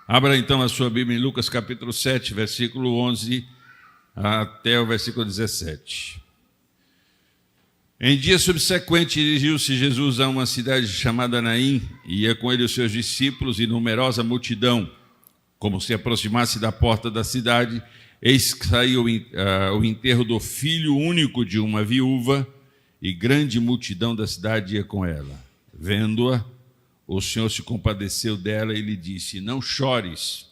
Abra então a sua Bíblia em Lucas capítulo 7, versículo 11 até o versículo 17. Em dia subsequente, dirigiu-se Jesus a uma cidade chamada Naim, e ia com ele os seus discípulos e numerosa multidão. Como se aproximasse da porta da cidade, eis que saiu o enterro do filho único de uma viúva, e grande multidão da cidade ia com ela. Vendo-a, o Senhor se compadeceu dela e lhe disse: não chores.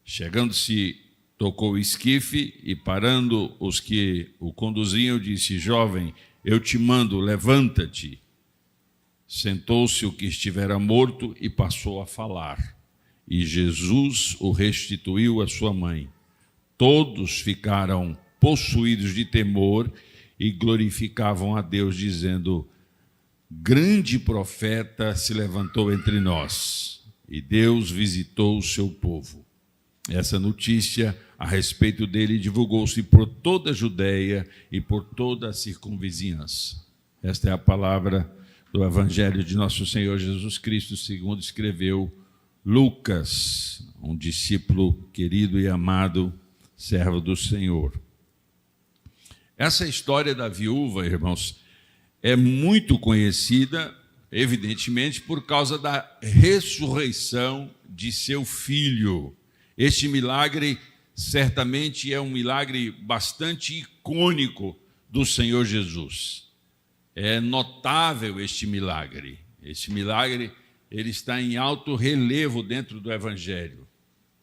Chegando-se, tocou o esquife e, parando os que o conduziam, disse: jovem, eu te mando, levanta-te. Sentou-se o que estivera morto e passou a falar. E Jesus o restituiu à sua mãe. Todos ficaram possuídos de temor e glorificavam a Deus, dizendo: grande profeta se levantou entre nós, e Deus visitou o seu povo. Essa notícia a respeito dele divulgou-se por toda a Judeia e por toda a circunvizinhança. Esta é a palavra do Evangelho de nosso Senhor Jesus Cristo, segundo escreveu Lucas, um discípulo querido e amado, servo do Senhor. Essa história da viúva, irmãos, é muito conhecida, evidentemente, por causa da ressurreição de seu filho. Este milagre certamente é um milagre bastante icônico do Senhor Jesus. É notável este milagre. Este milagre, ele está em alto relevo dentro do Evangelho.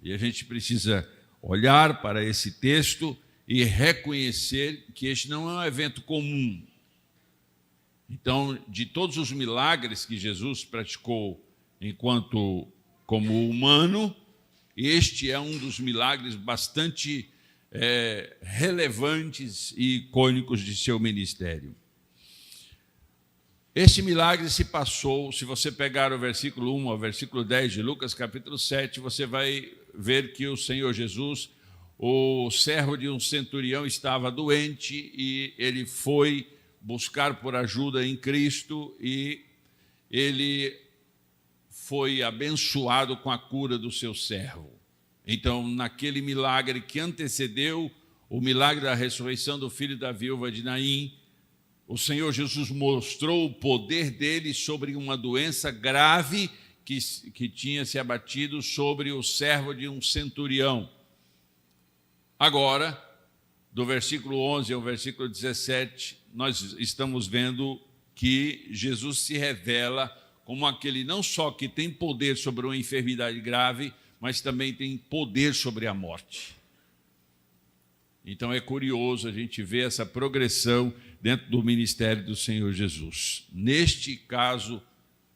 E a gente precisa olhar para esse texto e reconhecer que este não é um evento comum. Então, de todos os milagres que Jesus praticou enquanto como humano, este é um dos milagres bastante relevantes e icônicos de seu ministério. Este milagre se passou, se você pegar o versículo 1 ao versículo 10 de Lucas capítulo 7, você vai ver que o Senhor Jesus, o servo de um centurião, estava doente e ele foi buscar por ajuda em Cristo e ele foi abençoado com a cura do seu servo. Então, naquele milagre que antecedeu o milagre da ressurreição do filho da viúva de Naim, o Senhor Jesus mostrou o poder dele sobre uma doença grave que tinha se abatido sobre o servo de um centurião. Agora, do versículo 11 ao versículo 17, nós estamos vendo que Jesus se revela como aquele não só que tem poder sobre uma enfermidade grave, mas também tem poder sobre a morte. Então é curioso a gente ver essa progressão dentro do ministério do Senhor Jesus. Neste caso,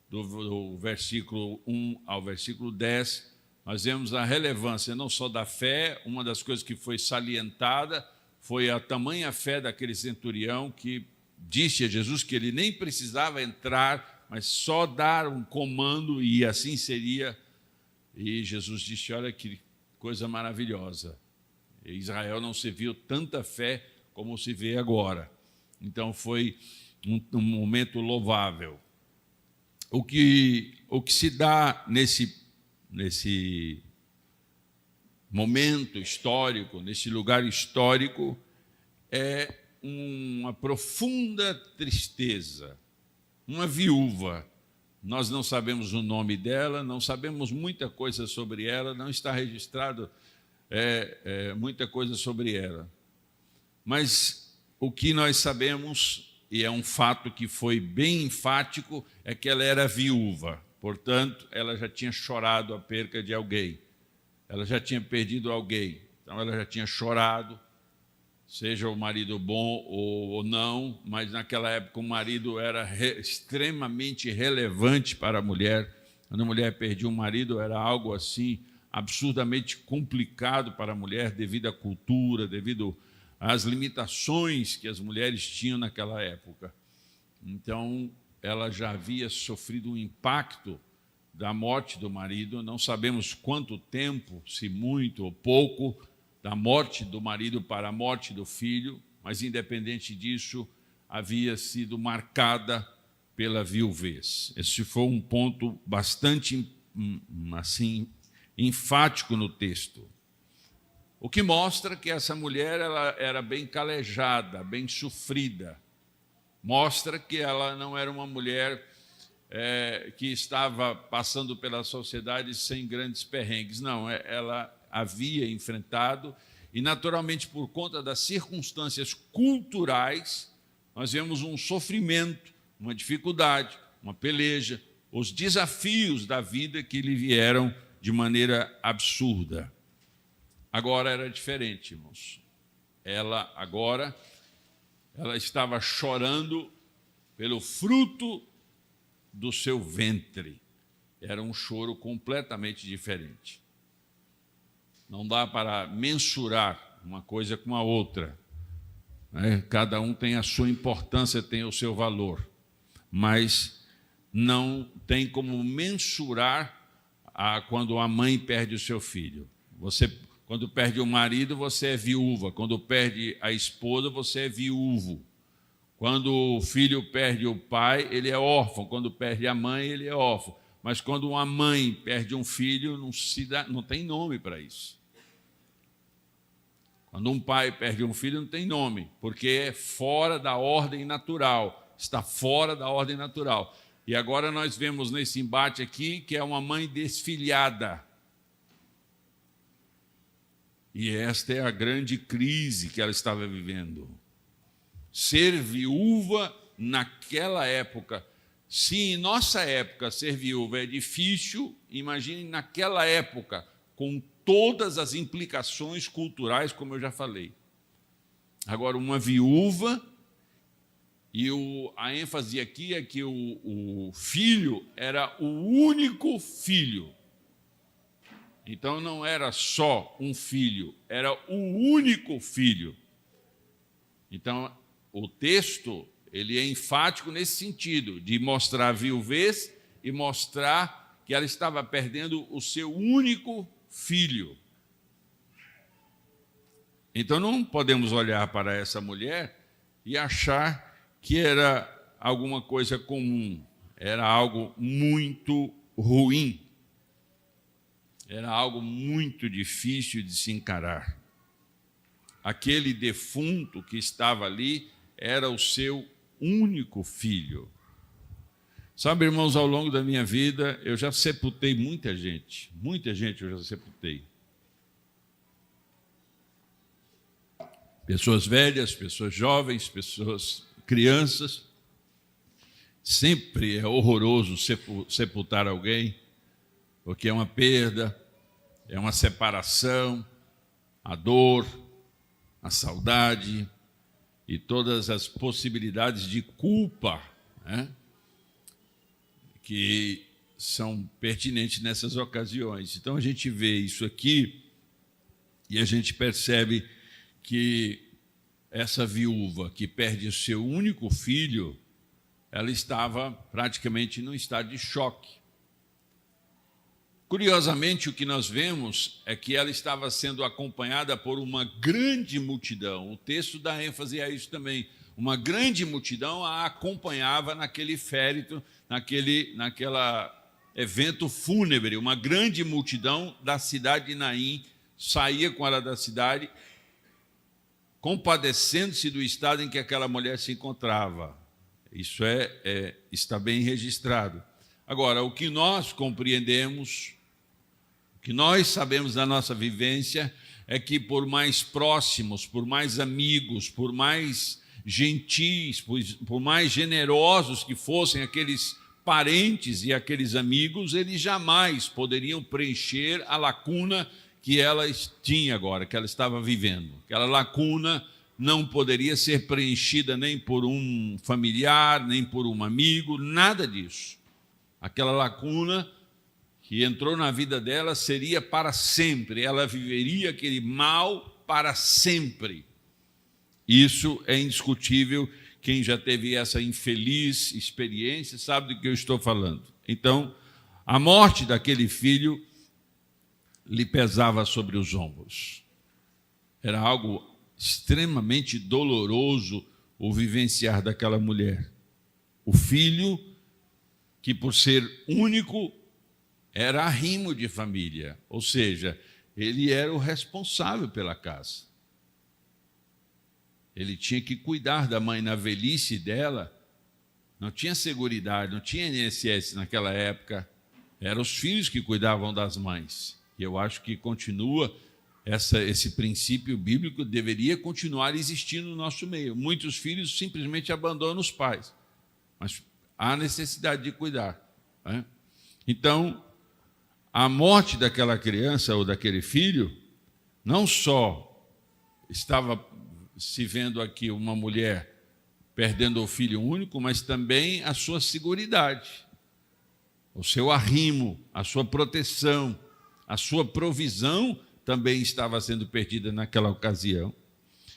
do versículo 1 ao versículo 10, nós vemos a relevância não só da fé, uma das coisas que foi salientada foi a tamanha fé daquele centurião que disse a Jesus que ele nem precisava entrar, mas só dar um comando e assim seria. E Jesus disse: olha que coisa maravilhosa. Em Israel não se viu tanta fé como se vê agora. Então foi um momento louvável. O que se dá nesse momento histórico, nesse lugar histórico, é uma profunda tristeza. Uma viúva, nós não sabemos o nome dela, não sabemos muita coisa sobre ela, não está registrado muita coisa sobre ela. Mas o que nós sabemos, e é um fato que foi bem enfático, é que ela era viúva. Portanto, ela já tinha chorado a perca de alguém. Ela já tinha perdido alguém. Então, ela já tinha chorado, seja o marido bom ou não, mas naquela época o marido era extremamente relevante para a mulher. Quando a mulher perdia um marido, era algo assim absurdamente complicado para a mulher, devido à cultura, devido às limitações que as mulheres tinham naquela época. Então, ela já havia sofrido um impacto da morte do marido, não sabemos quanto tempo, se muito ou pouco, da morte do marido para a morte do filho, mas independente disso, havia sido marcada pela viuvez. Esse foi um ponto bastante assim enfático no texto. O que mostra que essa mulher ela era bem calejada, bem sofrida. Mostra que ela não era uma mulher que estava passando pela sociedade sem grandes perrengues. Não, ela havia enfrentado, e naturalmente por conta das circunstâncias culturais, nós vemos um sofrimento, uma dificuldade, uma peleja, os desafios da vida que lhe vieram de maneira absurda. Agora era diferente, irmãos. Ela estava chorando pelo fruto do seu ventre. Era um choro completamente diferente. Não dá para mensurar uma coisa com a outra, né? Cada um tem a sua importância, tem o seu valor, mas não tem como mensurar quando a mãe perde o seu filho. Quando perde o marido, você é viúva. Quando perde a esposa, você é viúvo. Quando o filho perde o pai, ele é órfão. Quando perde a mãe, ele é órfão. Mas quando uma mãe perde um filho, não tem nome para isso. Quando um pai perde um filho, não tem nome, porque é fora da ordem natural. Está fora da ordem natural. E agora nós vemos nesse embate aqui que é uma mãe desfilhada. E esta é a grande crise que ela estava vivendo. Ser viúva naquela época. Se em nossa época ser viúva é difícil, imagine naquela época, com todas as implicações culturais, como eu já falei. Agora, uma viúva, e a ênfase aqui é que o filho era o único filho. Então, não era só um filho, era o único filho. Então, o texto ele é enfático nesse sentido, de mostrar a viuvez e mostrar que ela estava perdendo o seu único filho. Então, não podemos olhar para essa mulher e achar que era alguma coisa comum, era algo muito ruim. Era algo muito difícil de se encarar. Aquele defunto que estava ali era o seu único filho. Sabe, irmãos, ao longo da minha vida, eu já sepultei muita gente eu já sepultei. Pessoas velhas, pessoas jovens, pessoas crianças. Sempre é horroroso sepultar alguém, porque é uma perda, é uma separação, a dor, a saudade e todas as possibilidades de culpa, né, que são pertinentes nessas ocasiões. Então, a gente vê isso aqui e a gente percebe que essa viúva que perde o seu único filho, ela estava praticamente num estado de choque. Curiosamente, o que nós vemos é que ela estava sendo acompanhada por uma grande multidão. O texto dá ênfase a isso também. Uma grande multidão a acompanhava naquele féretro, naquela evento fúnebre. Uma grande multidão da cidade de Naim saía com ela da cidade, compadecendo-se do estado em que aquela mulher se encontrava. Isso está bem registrado. Agora, o que nós compreendemos, o que nós sabemos da nossa vivência é que por mais próximos, por mais amigos, por mais gentis, por mais generosos que fossem aqueles parentes e aqueles amigos, eles jamais poderiam preencher a lacuna que ela tinha agora, que ela estava vivendo. Aquela lacuna não poderia ser preenchida nem por um familiar, nem por um amigo, nada disso. Aquela lacuna que entrou na vida dela seria para sempre, ela viveria aquele mal para sempre. Isso é indiscutível, quem já teve essa infeliz experiência sabe do que eu estou falando. Então, a morte daquele filho lhe pesava sobre os ombros. Era algo extremamente doloroso o vivenciar daquela mulher. O filho, que por ser único, era arrimo de família, ou seja, ele era o responsável pela casa. Ele tinha que cuidar da mãe na velhice dela. Não tinha seguridade, não tinha INSS naquela época. Eram os filhos que cuidavam das mães. E eu acho que continua, esse princípio bíblico deveria continuar existindo no nosso meio. Muitos filhos simplesmente abandonam os pais, mas há necessidade de cuidar, né? Então, a morte daquela criança ou daquele filho, não só estava se vendo aqui uma mulher perdendo o filho único, mas também a sua seguridade, o seu arrimo, a sua proteção, a sua provisão também estava sendo perdida naquela ocasião.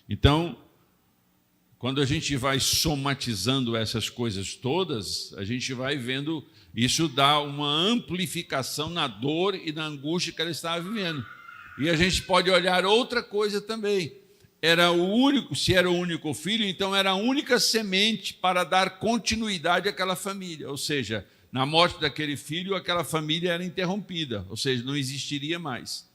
Então, quando a gente vai somatizando essas coisas todas, a gente vai vendo, isso dá uma amplificação na dor e na angústia que ela estava vivendo. E a gente pode olhar outra coisa também. Se era o único filho, então era a única semente para dar continuidade àquela família. Ou seja, na morte daquele filho, aquela família era interrompida, ou seja, não existiria mais.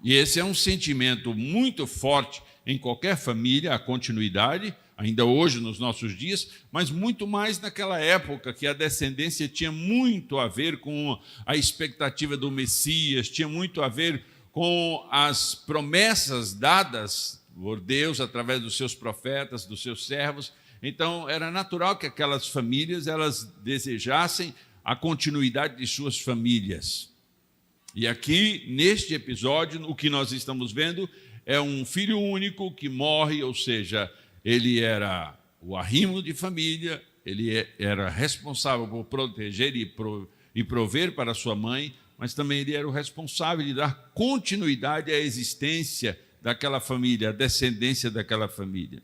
E esse é um sentimento muito forte em qualquer família, a continuidade, ainda hoje nos nossos dias, mas muito mais naquela época que a descendência tinha muito a ver com a expectativa do Messias, tinha muito a ver com as promessas dadas por Deus através dos seus profetas, dos seus servos. Então, era natural que aquelas famílias elas desejassem a continuidade de suas famílias. E aqui, neste episódio, o que nós estamos vendo é um filho único que morre, ou seja, ele era o arrimo de família, ele era responsável por proteger e prover para sua mãe, mas também ele era o responsável de dar continuidade à existência daquela família, à descendência daquela família.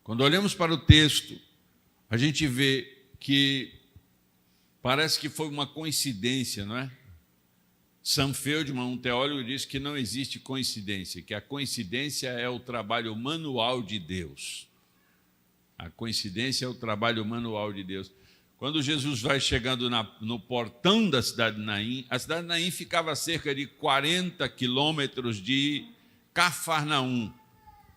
Quando olhamos para o texto, a gente vê que parece que foi uma coincidência, não é? Sam Feldman, um teólogo, diz que não existe coincidência, que a coincidência é o trabalho manual de Deus. A coincidência é o trabalho manual de Deus. Quando Jesus vai chegando no portão da cidade de Naim, a cidade de Naim ficava a cerca de 40 quilômetros de Cafarnaum.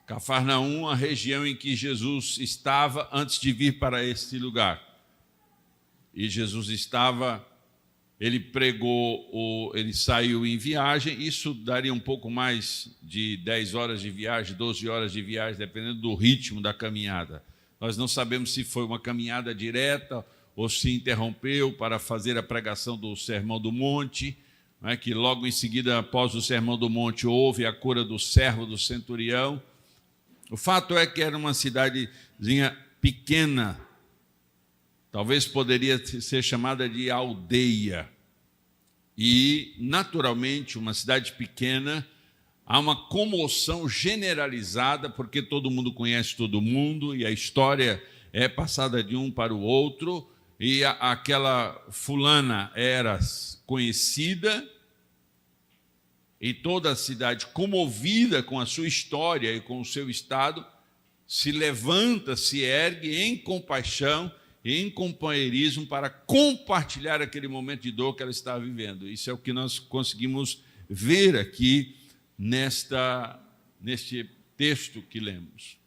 Cafarnaum, a região em que Jesus estava antes de vir para este lugar. E Jesus ele pregou, ele saiu em viagem, isso daria um pouco mais de 10 horas de viagem, 12 horas de viagem, dependendo do ritmo da caminhada. Nós não sabemos se foi uma caminhada direta ou se interrompeu para fazer a pregação do Sermão do Monte, né, que logo em seguida, após o Sermão do Monte, houve a cura do servo do centurião. O fato é que era uma cidadezinha pequena, talvez poderia ser chamada de aldeia. E, naturalmente, uma cidade pequena, há uma comoção generalizada, porque todo mundo conhece todo mundo, e a história é passada de um para o outro, e aquela fulana era conhecida, e toda a cidade, comovida com a sua história e com o seu estado, se levanta, se ergue em compaixão e em companheirismo para compartilhar aquele momento de dor que ela estava vivendo. Isso é o que nós conseguimos ver aqui neste texto que lemos.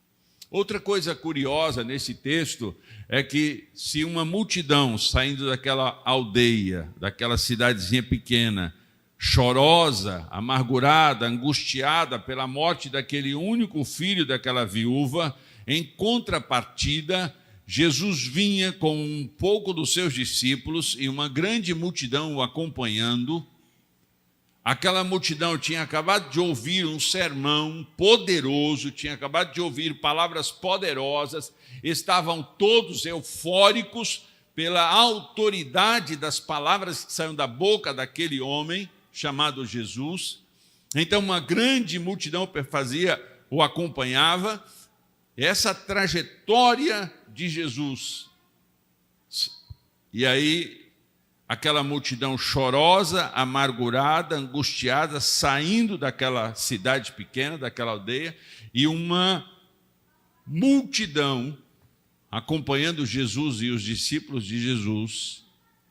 Outra coisa curiosa nesse texto é que se uma multidão saindo daquela aldeia, daquela cidadezinha pequena, chorosa, amargurada, angustiada pela morte daquele único filho daquela viúva, em contrapartida, Jesus vinha com um pouco dos seus discípulos e uma grande multidão o acompanhando. Aquela multidão tinha acabado de ouvir um sermão poderoso, tinha acabado de ouvir palavras poderosas, estavam todos eufóricos pela autoridade das palavras que saíram da boca daquele homem chamado Jesus. Então, uma grande multidão o acompanhava. Essa trajetória de Jesus. E aí, aquela multidão chorosa, amargurada, angustiada, saindo daquela cidade pequena, daquela aldeia, e uma multidão acompanhando Jesus e os discípulos de Jesus,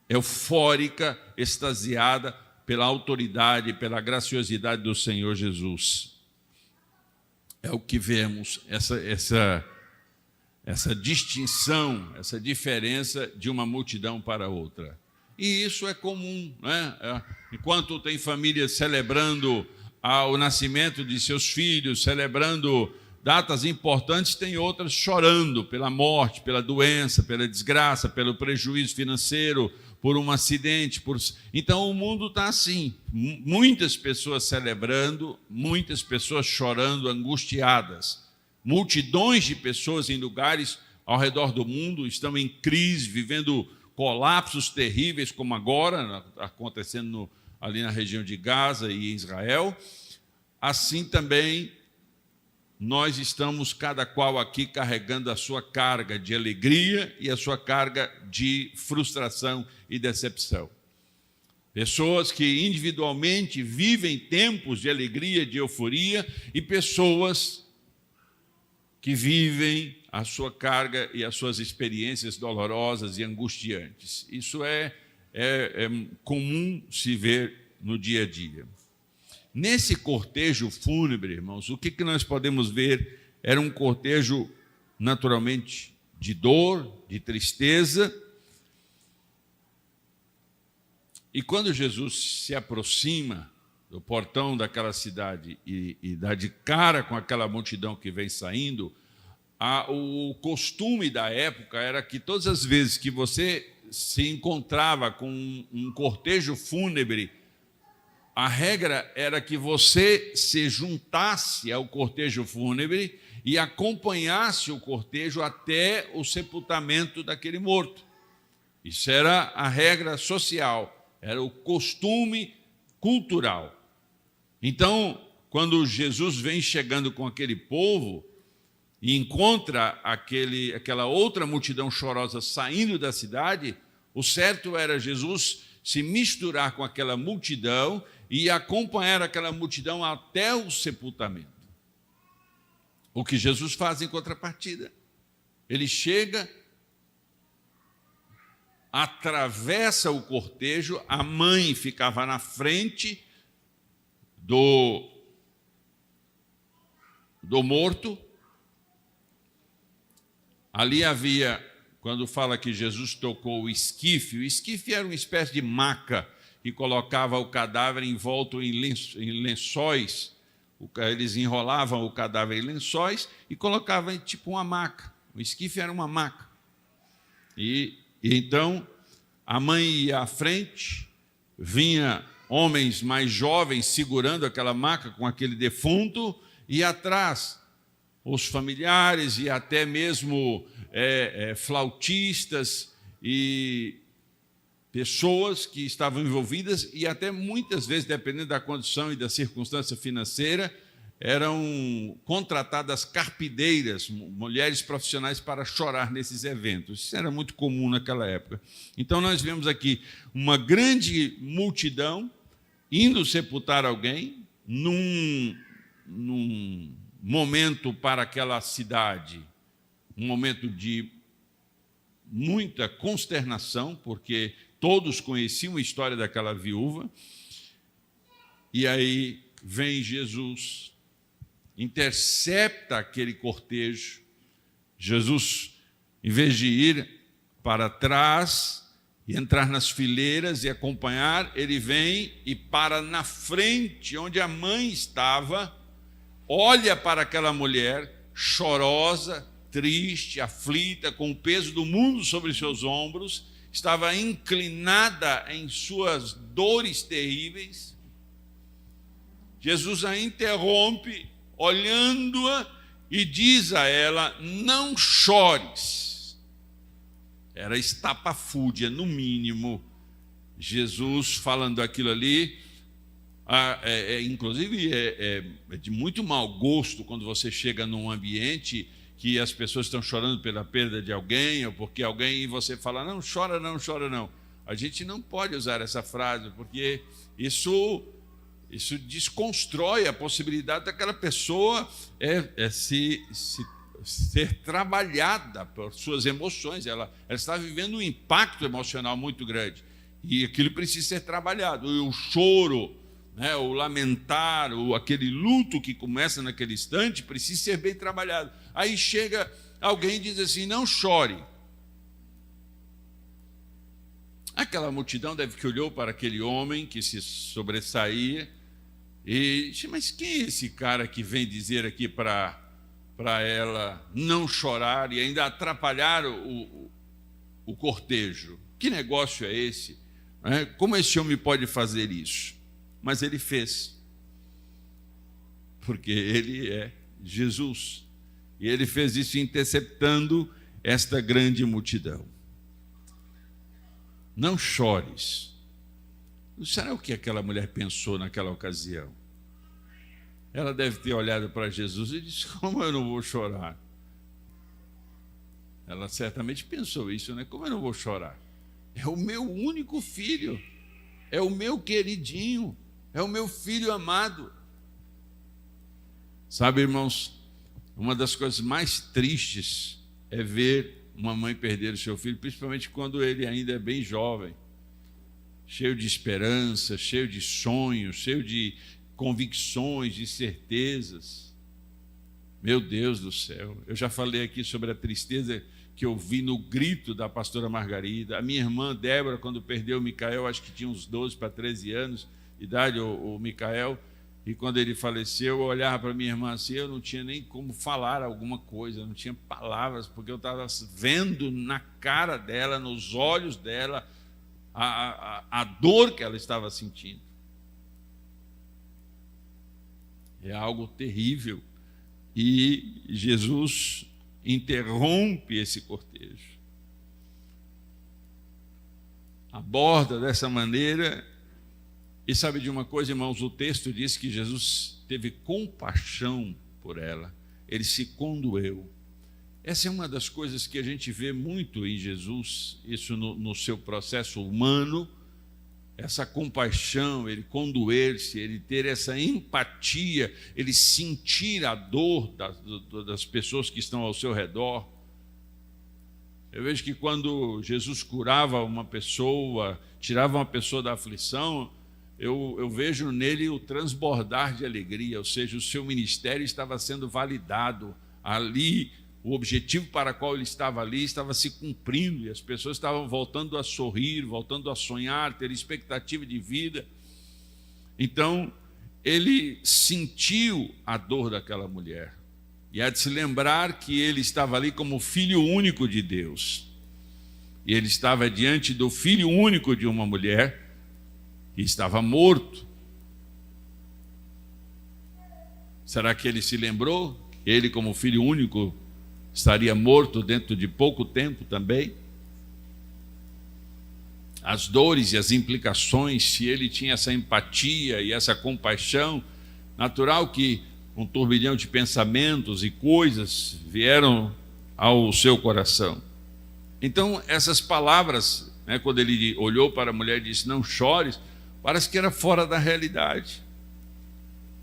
eufórica, extasiada pela autoridade, pela graciosidade do Senhor Jesus. É o que vemos, essa distinção, essa diferença de uma multidão para outra. E isso é comum, né? Enquanto tem famílias celebrando o nascimento de seus filhos, celebrando datas importantes, tem outras chorando pela morte, pela doença, pela desgraça, pelo prejuízo financeiro, por um acidente. Então o mundo está assim, muitas pessoas celebrando, muitas pessoas chorando, angustiadas. Multidões de pessoas em lugares ao redor do mundo estão em crise, vivendo colapsos terríveis, como agora, acontecendo ali na região de Gaza e Israel. Assim também nós estamos, cada qual aqui, carregando a sua carga de alegria e a sua carga de frustração e decepção. Pessoas que individualmente vivem tempos de alegria, de euforia, e pessoas que vivem a sua carga e as suas experiências dolorosas e angustiantes. Isso é comum se ver no dia a dia. Nesse cortejo fúnebre, irmãos, o que nós podemos ver? Era um cortejo, naturalmente, de dor, de tristeza. E quando Jesus se aproxima do portão daquela cidade e dá de cara com aquela multidão que vem saindo, o costume da época era que todas as vezes que você se encontrava com um cortejo fúnebre, a regra era que você se juntasse ao cortejo fúnebre e acompanhasse o cortejo até o sepultamento daquele morto. Isso era a regra social, era o costume cultural. Então, quando Jesus vem chegando com aquele povo e encontra aquela outra multidão chorosa saindo da cidade, o certo era Jesus se misturar com aquela multidão e acompanhar aquela multidão até o sepultamento. O que Jesus faz em contrapartida? Ele chega, atravessa o cortejo, a mãe ficava na frente do morto. Ali havia, quando fala que Jesus tocou o esquife era uma espécie de maca que colocava o cadáver envolto em lençóis. Eles enrolavam o cadáver em lençóis e colocavam tipo uma maca. O esquife era uma maca. E então a mãe ia à frente, vinha homens mais jovens segurando aquela maca com aquele defunto, e atrás os familiares e até mesmo flautistas e pessoas que estavam envolvidas, e até muitas vezes, dependendo da condição e da circunstância financeira, eram contratadas carpideiras, mulheres profissionais, para chorar nesses eventos. Isso era muito comum naquela época. Então nós vemos aqui uma grande multidão indo sepultar alguém num momento para aquela cidade, um momento de muita consternação, porque todos conheciam a história daquela viúva. E aí vem Jesus, intercepta aquele cortejo. Jesus, em vez de ir para trás e entrar nas fileiras e acompanhar, ele vem e para na frente, onde a mãe estava, olha para aquela mulher chorosa, triste, aflita, com o peso do mundo sobre seus ombros, estava inclinada em suas dores terríveis. Jesus a interrompe, olhando-a, e diz a ela: não chores. Era estapafúrdia, no mínimo. Jesus falando aquilo ali, inclusive é de muito mau gosto quando você chega num ambiente que as pessoas estão chorando pela perda de alguém, ou porque alguém, e você fala: não, chora não, chora não. A gente não pode usar essa frase, porque isso desconstrói a possibilidade daquela pessoa ser trabalhada por suas emoções. Ela está vivendo um impacto emocional muito grande. E aquilo precisa ser trabalhado. E o choro, né, o lamentar, aquele luto que começa naquele instante, precisa ser bem trabalhado. Aí chega alguém e diz assim: não chore. Aquela multidão deve que olhou para aquele homem que se sobressaía e disse: mas quem é esse cara que vem dizer aqui para ela não chorar e ainda atrapalhar o cortejo? Que negócio é esse? Como esse homem pode fazer isso? Mas ele fez, porque ele é Jesus, e ele fez isso interceptando esta grande multidão. Não chores. Será o que aquela mulher pensou naquela ocasião? Ela deve ter olhado para Jesus e disse: como eu não vou chorar? Ela certamente pensou isso, né? Como eu não vou chorar? É o meu único filho, é o meu queridinho, é o meu filho amado. Sabe, irmãos, uma das coisas mais tristes é ver uma mãe perder o seu filho, principalmente quando ele ainda é bem jovem, cheio de esperança, cheio de sonhos, cheio de convicções, de certezas. Meu Deus do céu, eu já falei aqui sobre a tristeza que eu vi no grito da pastora Margarida. A minha irmã Débora, quando perdeu o Micael, acho que tinha uns 12 para 13 anos de idade, o Micael, e quando ele faleceu, eu olhava para minha irmã assim, eu não tinha nem como falar alguma coisa, não tinha palavras, porque eu estava vendo na cara dela, nos olhos dela, a dor que ela estava sentindo. É algo terrível. E Jesus interrompe esse cortejo. Aborda dessa maneira. E sabe de uma coisa, irmãos? O texto diz que Jesus teve compaixão por ela. Ele se condoeu. Essa é uma das coisas que a gente vê muito em Jesus, isso no seu processo humano, essa compaixão, ele condoer-se, ele ter essa empatia, ele sentir a dor das pessoas que estão ao seu redor. Eu vejo que quando Jesus curava uma pessoa, tirava uma pessoa da aflição, eu vejo nele o transbordar de alegria, ou seja, o seu ministério estava sendo validado ali, o objetivo para o qual ele estava ali estava se cumprindo, e as pessoas estavam voltando a sorrir, voltando a sonhar, ter expectativa de vida. Então, ele sentiu a dor daquela mulher, e há de se lembrar que ele estava ali como filho único de Deus, e ele estava diante do filho único de uma mulher que estava morto. Será que ele se lembrou? Ele, como filho único, estaria morto dentro de pouco tempo também? As dores e as implicações, se ele tinha essa empatia e essa compaixão, natural que um turbilhão de pensamentos e coisas vieram ao seu coração. Então, essas palavras, quando ele olhou para a mulher e disse: não chores, parece que era fora da realidade.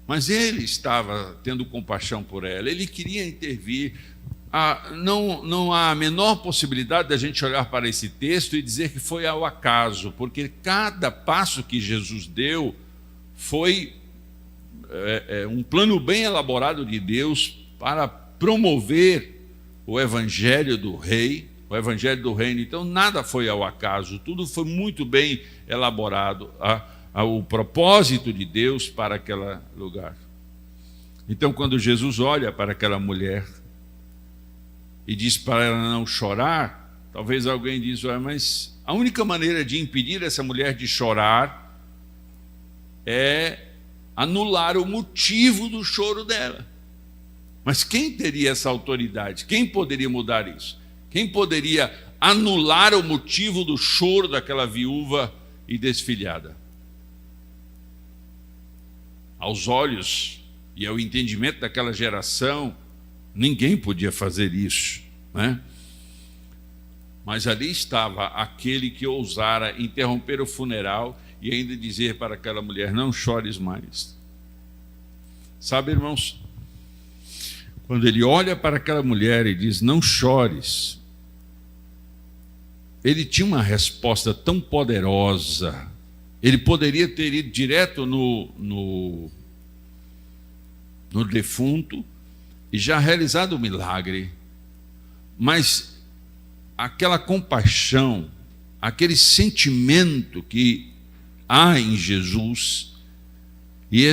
Mas ele estava tendo compaixão por ela, ele queria intervir. Não há a menor possibilidade da gente olhar para esse texto e dizer que foi ao acaso, porque cada passo que Jesus deu foi um plano bem elaborado de Deus para promover o evangelho do rei, o evangelho do reino. Então nada foi ao acaso, tudo foi muito bem elaborado, o propósito de Deus para aquele lugar. Então, quando Jesus olha para aquela mulher e diz para ela não chorar, talvez alguém diz: mas a única maneira de impedir essa mulher de chorar é anular o motivo do choro dela. Mas quem teria essa autoridade? Quem poderia mudar isso? Quem poderia anular o motivo do choro daquela viúva e desfilhada? Aos olhos e ao entendimento daquela geração, ninguém podia fazer isso, né? Mas ali estava aquele que ousara interromper o funeral e ainda dizer para aquela mulher: não chores mais. Sabe, irmãos, quando ele olha para aquela mulher e diz: não chores, ele tinha uma resposta tão poderosa. Ele poderia ter ido direto no defunto e já realizado o milagre. Mas aquela compaixão, aquele sentimento que há em Jesus, e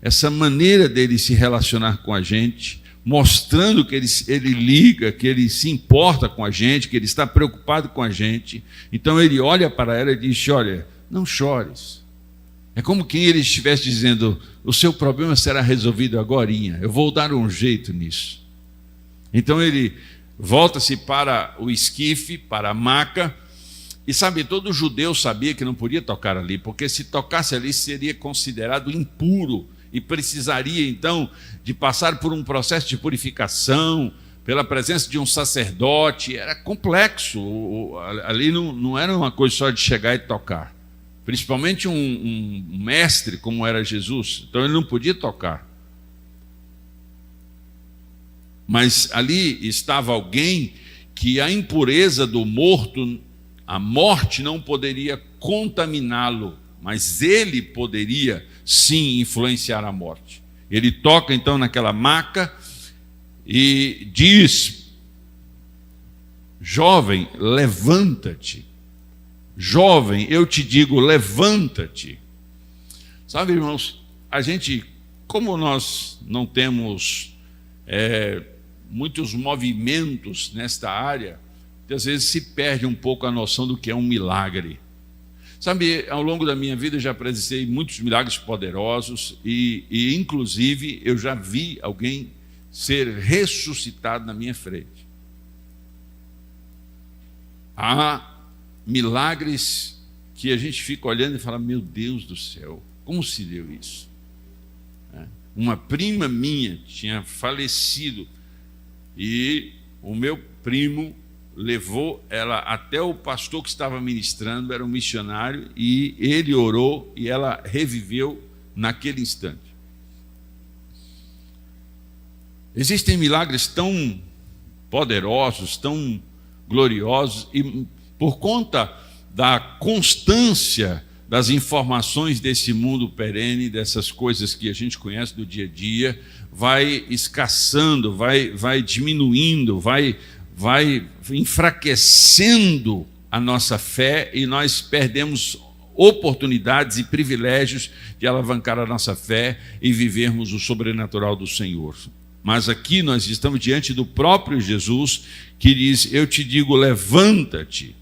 essa maneira dele se relacionar com a gente, mostrando que ele liga, que ele se importa com a gente, que ele está preocupado com a gente. Então ele olha para ela e diz: olha, não chores. É como quem ele estivesse dizendo: o seu problema será resolvido agorinha, eu vou dar um jeito nisso. Então ele volta-se para o esquife, para a maca, e sabe, todo judeu sabia que não podia tocar ali, porque se tocasse ali seria considerado impuro, e precisaria então de passar por um processo de purificação, pela presença de um sacerdote. Era complexo, ali não era uma coisa só de chegar e tocar, principalmente um mestre como era Jesus, então ele não podia tocar. Mas ali estava alguém que a impureza do morto, a morte não poderia contaminá-lo, mas ele poderia sim influenciar a morte. Ele toca então naquela maca e diz: jovem, levanta-te. Jovem, eu te digo, levanta-te. Sabe, irmãos, a gente, como nós não temos muitos movimentos nesta área, às vezes se perde um pouco a noção do que é um milagre. Sabe, ao longo da minha vida eu já presenciei muitos milagres poderosos e inclusive eu já vi alguém ser ressuscitado na minha frente. Há milagres que a gente fica olhando e fala: meu Deus do céu, como se deu isso? Uma prima minha tinha falecido e o meu primo levou ela até o pastor que estava ministrando, era um missionário, e ele orou e ela reviveu naquele instante. Existem milagres tão poderosos, tão gloriosos, e por conta da constância das informações desse mundo perene, dessas coisas que a gente conhece do dia a dia, vai escassando, vai diminuindo, vai enfraquecendo a nossa fé, e nós perdemos oportunidades e privilégios de alavancar a nossa fé e vivermos o sobrenatural do Senhor. Mas aqui nós estamos diante do próprio Jesus, que diz: eu te digo, levanta-te.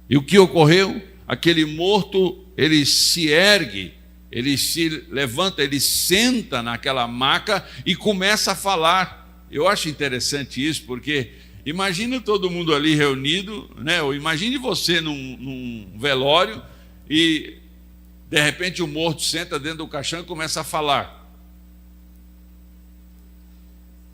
E o que ocorreu? Aquele morto, ele se ergue, ele se levanta, ele senta naquela maca e começa a falar. Eu acho interessante isso, porque imagina todo mundo ali reunido, né? Ou imagine você num velório e de repente o morto senta dentro do caixão e começa a falar.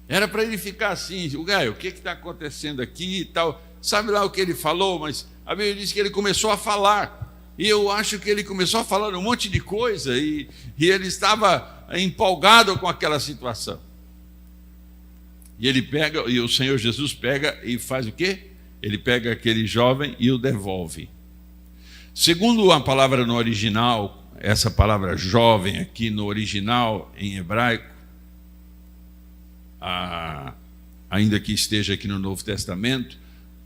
Era para ele ficar assim: o que está acontecendo aqui e tal. Sabe lá o que ele falou? Mas a Bíblia diz que ele começou a falar. E eu acho que ele começou a falar um monte de coisa e ele estava empolgado com aquela situação. E ele pega, e o Senhor Jesus pega e faz o quê? Ele pega aquele jovem e o devolve. Segundo a palavra no original, essa palavra jovem aqui no original em hebraico, ainda que esteja aqui no Novo Testamento,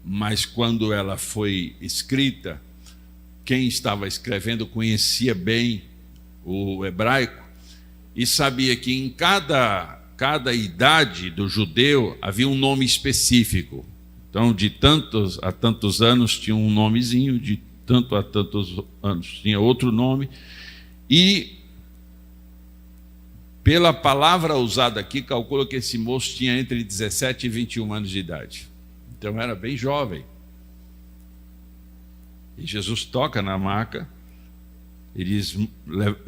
mas quando ela foi escrita, quem estava escrevendo conhecia bem o hebraico e sabia que em cada idade do judeu havia um nome específico. Então, de tantos a tantos anos tinha um nomezinho, de tanto a tantos anos tinha outro nome, e pela palavra usada aqui, calcula que esse moço tinha entre 17 e 21 anos de idade. Então era bem jovem. E Jesus toca na maca e diz: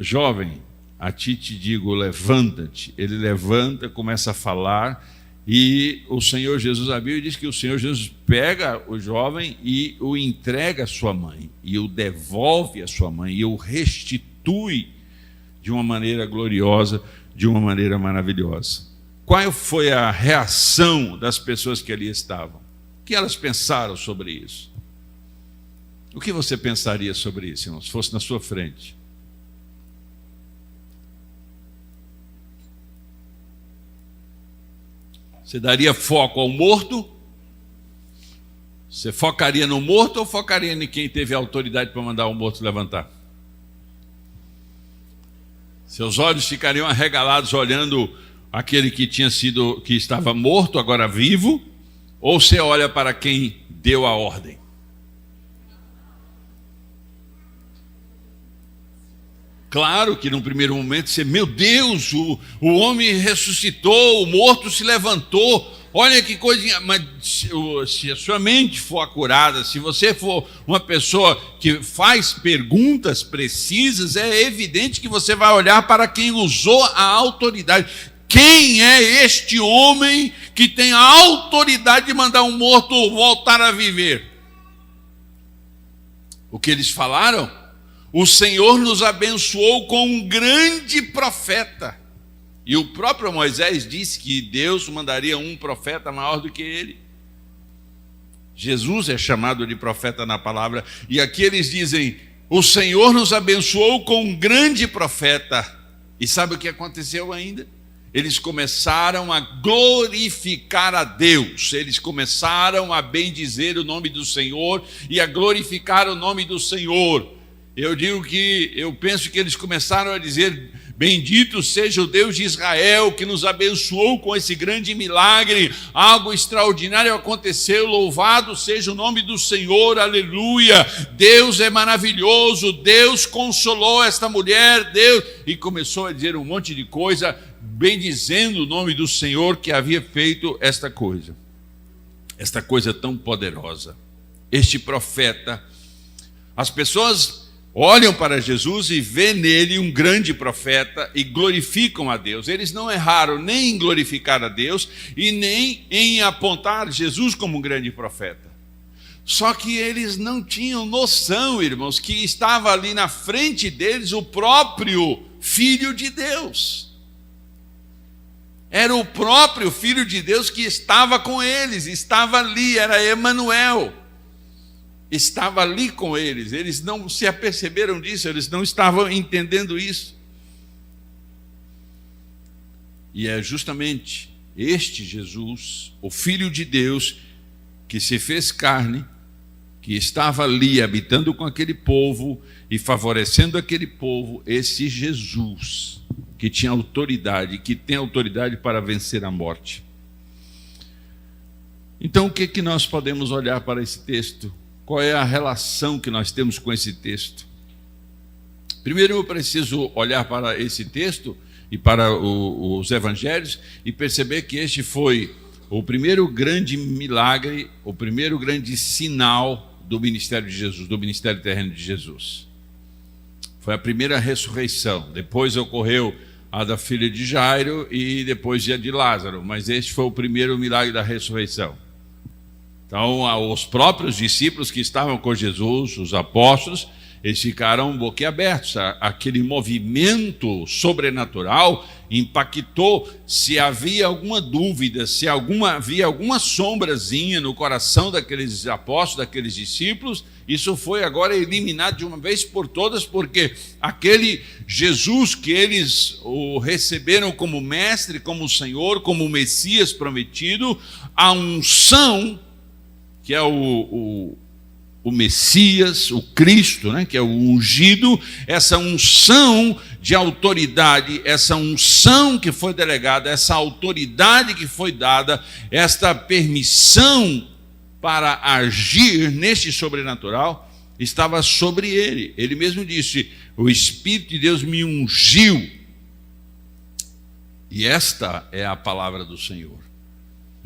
jovem, a ti te digo, levanta-te. Ele levanta, começa a falar, e o Senhor Jesus, a Bíblia diz que o Senhor Jesus pega o jovem e o entrega à sua mãe, e o devolve à sua mãe, e o restitui de uma maneira gloriosa, de uma maneira maravilhosa. Qual foi a reação das pessoas que ali estavam? O que elas pensaram sobre isso? O que você pensaria sobre isso, irmão, se fosse na sua frente? Você daria foco ao morto? Você focaria no morto ou focaria em quem teve a autoridade para mandar o morto levantar? Seus olhos ficariam arregalados olhando aquele que estava morto, agora vivo? Ou você olha para quem deu a ordem? Claro que num primeiro momento você, meu Deus, o homem ressuscitou, o morto se levantou, olha que coisinha. Mas se a sua mente for acurada, se você for uma pessoa que faz perguntas precisas, é evidente que você vai olhar para quem usou a autoridade. Quem é este homem que tem a autoridade de mandar um morto voltar a viver? O que eles falaram? O Senhor nos abençoou com um grande profeta. E o próprio Moisés disse que Deus mandaria um profeta maior do que ele. Jesus é chamado de profeta na palavra. E aqui eles dizem, o Senhor nos abençoou com um grande profeta. E sabe o que aconteceu ainda? Eles começaram a glorificar a Deus, eles começaram a bendizer o nome do Senhor e a glorificar o nome do Senhor. Eu penso que eles começaram a dizer, bendito seja o Deus de Israel, que nos abençoou com esse grande milagre, algo extraordinário aconteceu, louvado seja o nome do Senhor, aleluia, Deus é maravilhoso, Deus consolou esta mulher, Deus, e começou a dizer um monte de coisa, bendizendo o nome do Senhor que havia feito esta coisa tão poderosa, este profeta. As pessoas olham para Jesus e vê nele um grande profeta e glorificam a Deus. Eles não erraram nem em glorificar a Deus e nem em apontar Jesus como um grande profeta. Só que eles não tinham noção, irmãos, que estava ali na frente deles o próprio Filho de Deus. Era o próprio Filho de Deus que estava com eles, estava ali, era Emanuel. Estava ali com eles não se aperceberam disso, eles não estavam entendendo isso. E é justamente este Jesus, o Filho de Deus, que se fez carne, que estava ali habitando com aquele povo e favorecendo aquele povo, esse Jesus, que tinha autoridade, que tem autoridade para vencer a morte. Então, o que nós podemos olhar para esse texto? Qual é a relação que nós temos com esse texto? Primeiro eu preciso olhar para esse texto e para os evangelhos e perceber que este foi o primeiro grande milagre, o primeiro grande sinal do ministério de Jesus, do ministério terreno de Jesus. Foi a primeira ressurreição, depois ocorreu a da filha de Jairo e depois a de Lázaro, mas este foi o primeiro milagre da ressurreição. Então, os próprios discípulos que estavam com Jesus, os apóstolos, eles ficaram boquiabertos. Aquele movimento sobrenatural impactou. Se havia alguma dúvida, se havia alguma sombrazinha no coração daqueles apóstolos, daqueles discípulos, isso foi agora eliminado de uma vez por todas, porque aquele Jesus que eles o receberam como mestre, como Senhor, como Messias prometido, a unção, que é o Messias, o Cristo, né, que é o ungido, essa unção de autoridade, essa unção que foi delegada, essa autoridade que foi dada, esta permissão para agir neste sobrenatural, estava sobre ele. Ele mesmo disse, o Espírito de Deus me ungiu. E esta é a palavra do Senhor.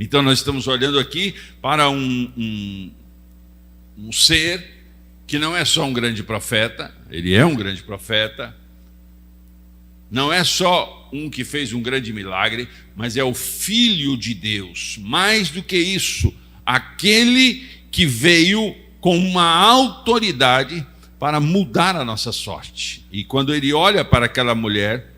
Então nós estamos olhando aqui para um ser que não é só um grande profeta, ele é um grande profeta, não é só um que fez um grande milagre, mas é o Filho de Deus. Mais do que isso, aquele que veio com uma autoridade para mudar a nossa sorte. E quando ele olha para aquela mulher,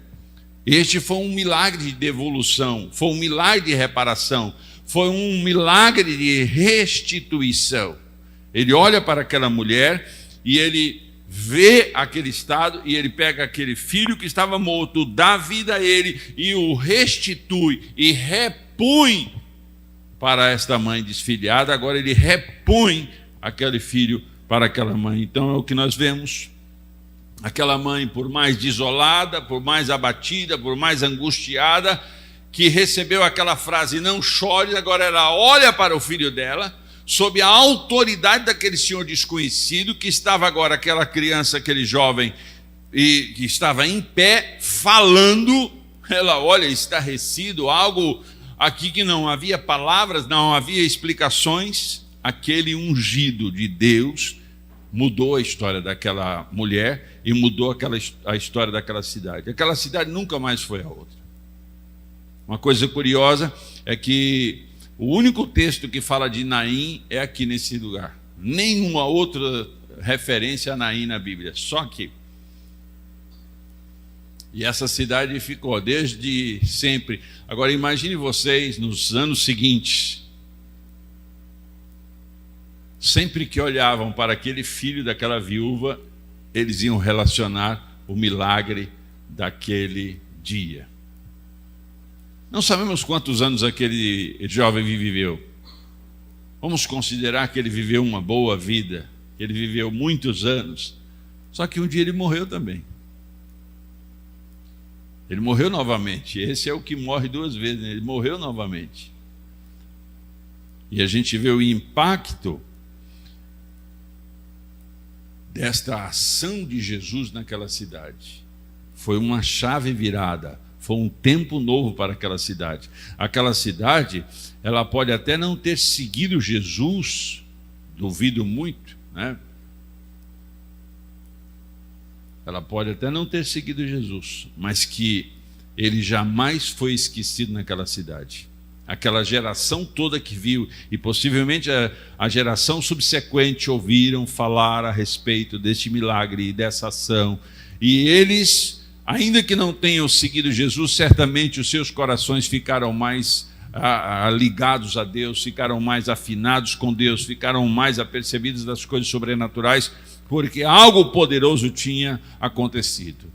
este foi um milagre de devolução, foi um milagre de reparação, foi um milagre de restituição. Ele olha para aquela mulher e ele vê aquele estado, e ele pega aquele filho que estava morto, dá vida a ele, e o restitui, e repõe para esta mãe desfilhada. Agora ele repõe aquele filho para aquela mãe. Então é o que nós vemos. Aquela mãe, por mais desolada, por mais abatida, por mais angustiada, que recebeu aquela frase, não chore, agora ela olha para o filho dela, sob a autoridade daquele senhor desconhecido, que estava agora, aquela criança, aquele jovem, e que estava em pé, falando. Ela olha estarrecido, algo aqui que não havia palavras, não havia explicações. Aquele ungido de Deus mudou a história daquela mulher e mudou a história daquela cidade. Aquela cidade nunca mais foi a outra. Uma coisa curiosa é que o único texto que fala de Naim é aqui nesse lugar. Nenhuma outra referência a Naim na Bíblia, só aqui. E essa cidade ficou desde sempre. Agora imagine vocês nos anos seguintes, sempre que olhavam para aquele filho daquela viúva, eles iam relacionar o milagre daquele dia. Não sabemos quantos anos aquele jovem viveu. Vamos considerar que ele viveu uma boa vida, que ele viveu muitos anos. Só que um dia ele morreu também. Ele morreu novamente. Esse é o que morre duas vezes, né? Ele morreu novamente. E a gente vê o impacto desta ação de Jesus naquela cidade. Foi uma chave virada. Foi um tempo novo para aquela cidade. Aquela cidade, ela pode até não ter seguido Jesus, duvido muito, né? Ela pode até não ter seguido Jesus, mas que ele jamais foi esquecido naquela cidade. Aquela geração toda que viu, e possivelmente a geração subsequente, ouviram falar a respeito deste milagre e dessa ação. E eles, ainda que não tenham seguido Jesus, certamente os seus corações ficaram mais ligados a Deus, ficaram mais afinados com Deus, ficaram mais apercebidos das coisas sobrenaturais, porque algo poderoso tinha acontecido.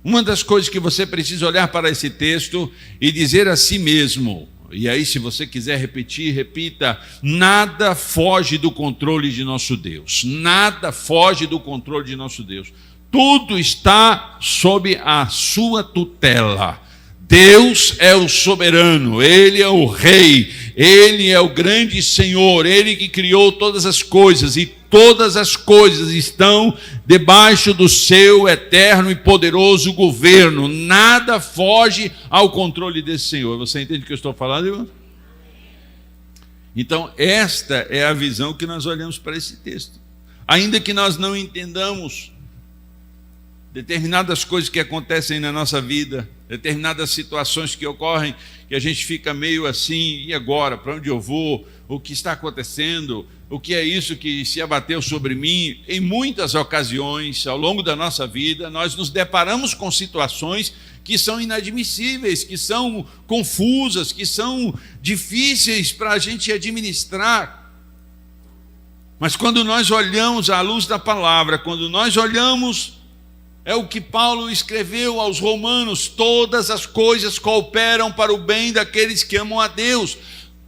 Uma das coisas que você precisa olhar para esse texto e dizer a si mesmo, e aí se você quiser repetir, repita: nada foge do controle de nosso Deus, nada foge do controle de nosso Deus. Tudo está sob a sua tutela. Deus é o soberano, Ele é o Rei, Ele é o grande Senhor, Ele que criou todas as coisas, e todas as coisas estão debaixo do seu eterno e poderoso governo. Nada foge ao controle desse Senhor. Você entende o que eu estou falando, irmão? Então, esta é a visão que nós olhamos para esse texto. Ainda que nós não entendamos determinadas coisas que acontecem na nossa vida, determinadas situações que ocorrem, que a gente fica meio assim: e agora? Para onde eu vou? O que está acontecendo? O que é isso que se abateu sobre mim? Em muitas ocasiões, ao longo da nossa vida, nós nos deparamos com situações que são inadmissíveis, que são confusas, que são difíceis para a gente administrar. Mas quando nós olhamos à luz da palavra, quando nós olhamos, é o que Paulo escreveu aos Romanos: todas as coisas cooperam para o bem daqueles que amam a Deus.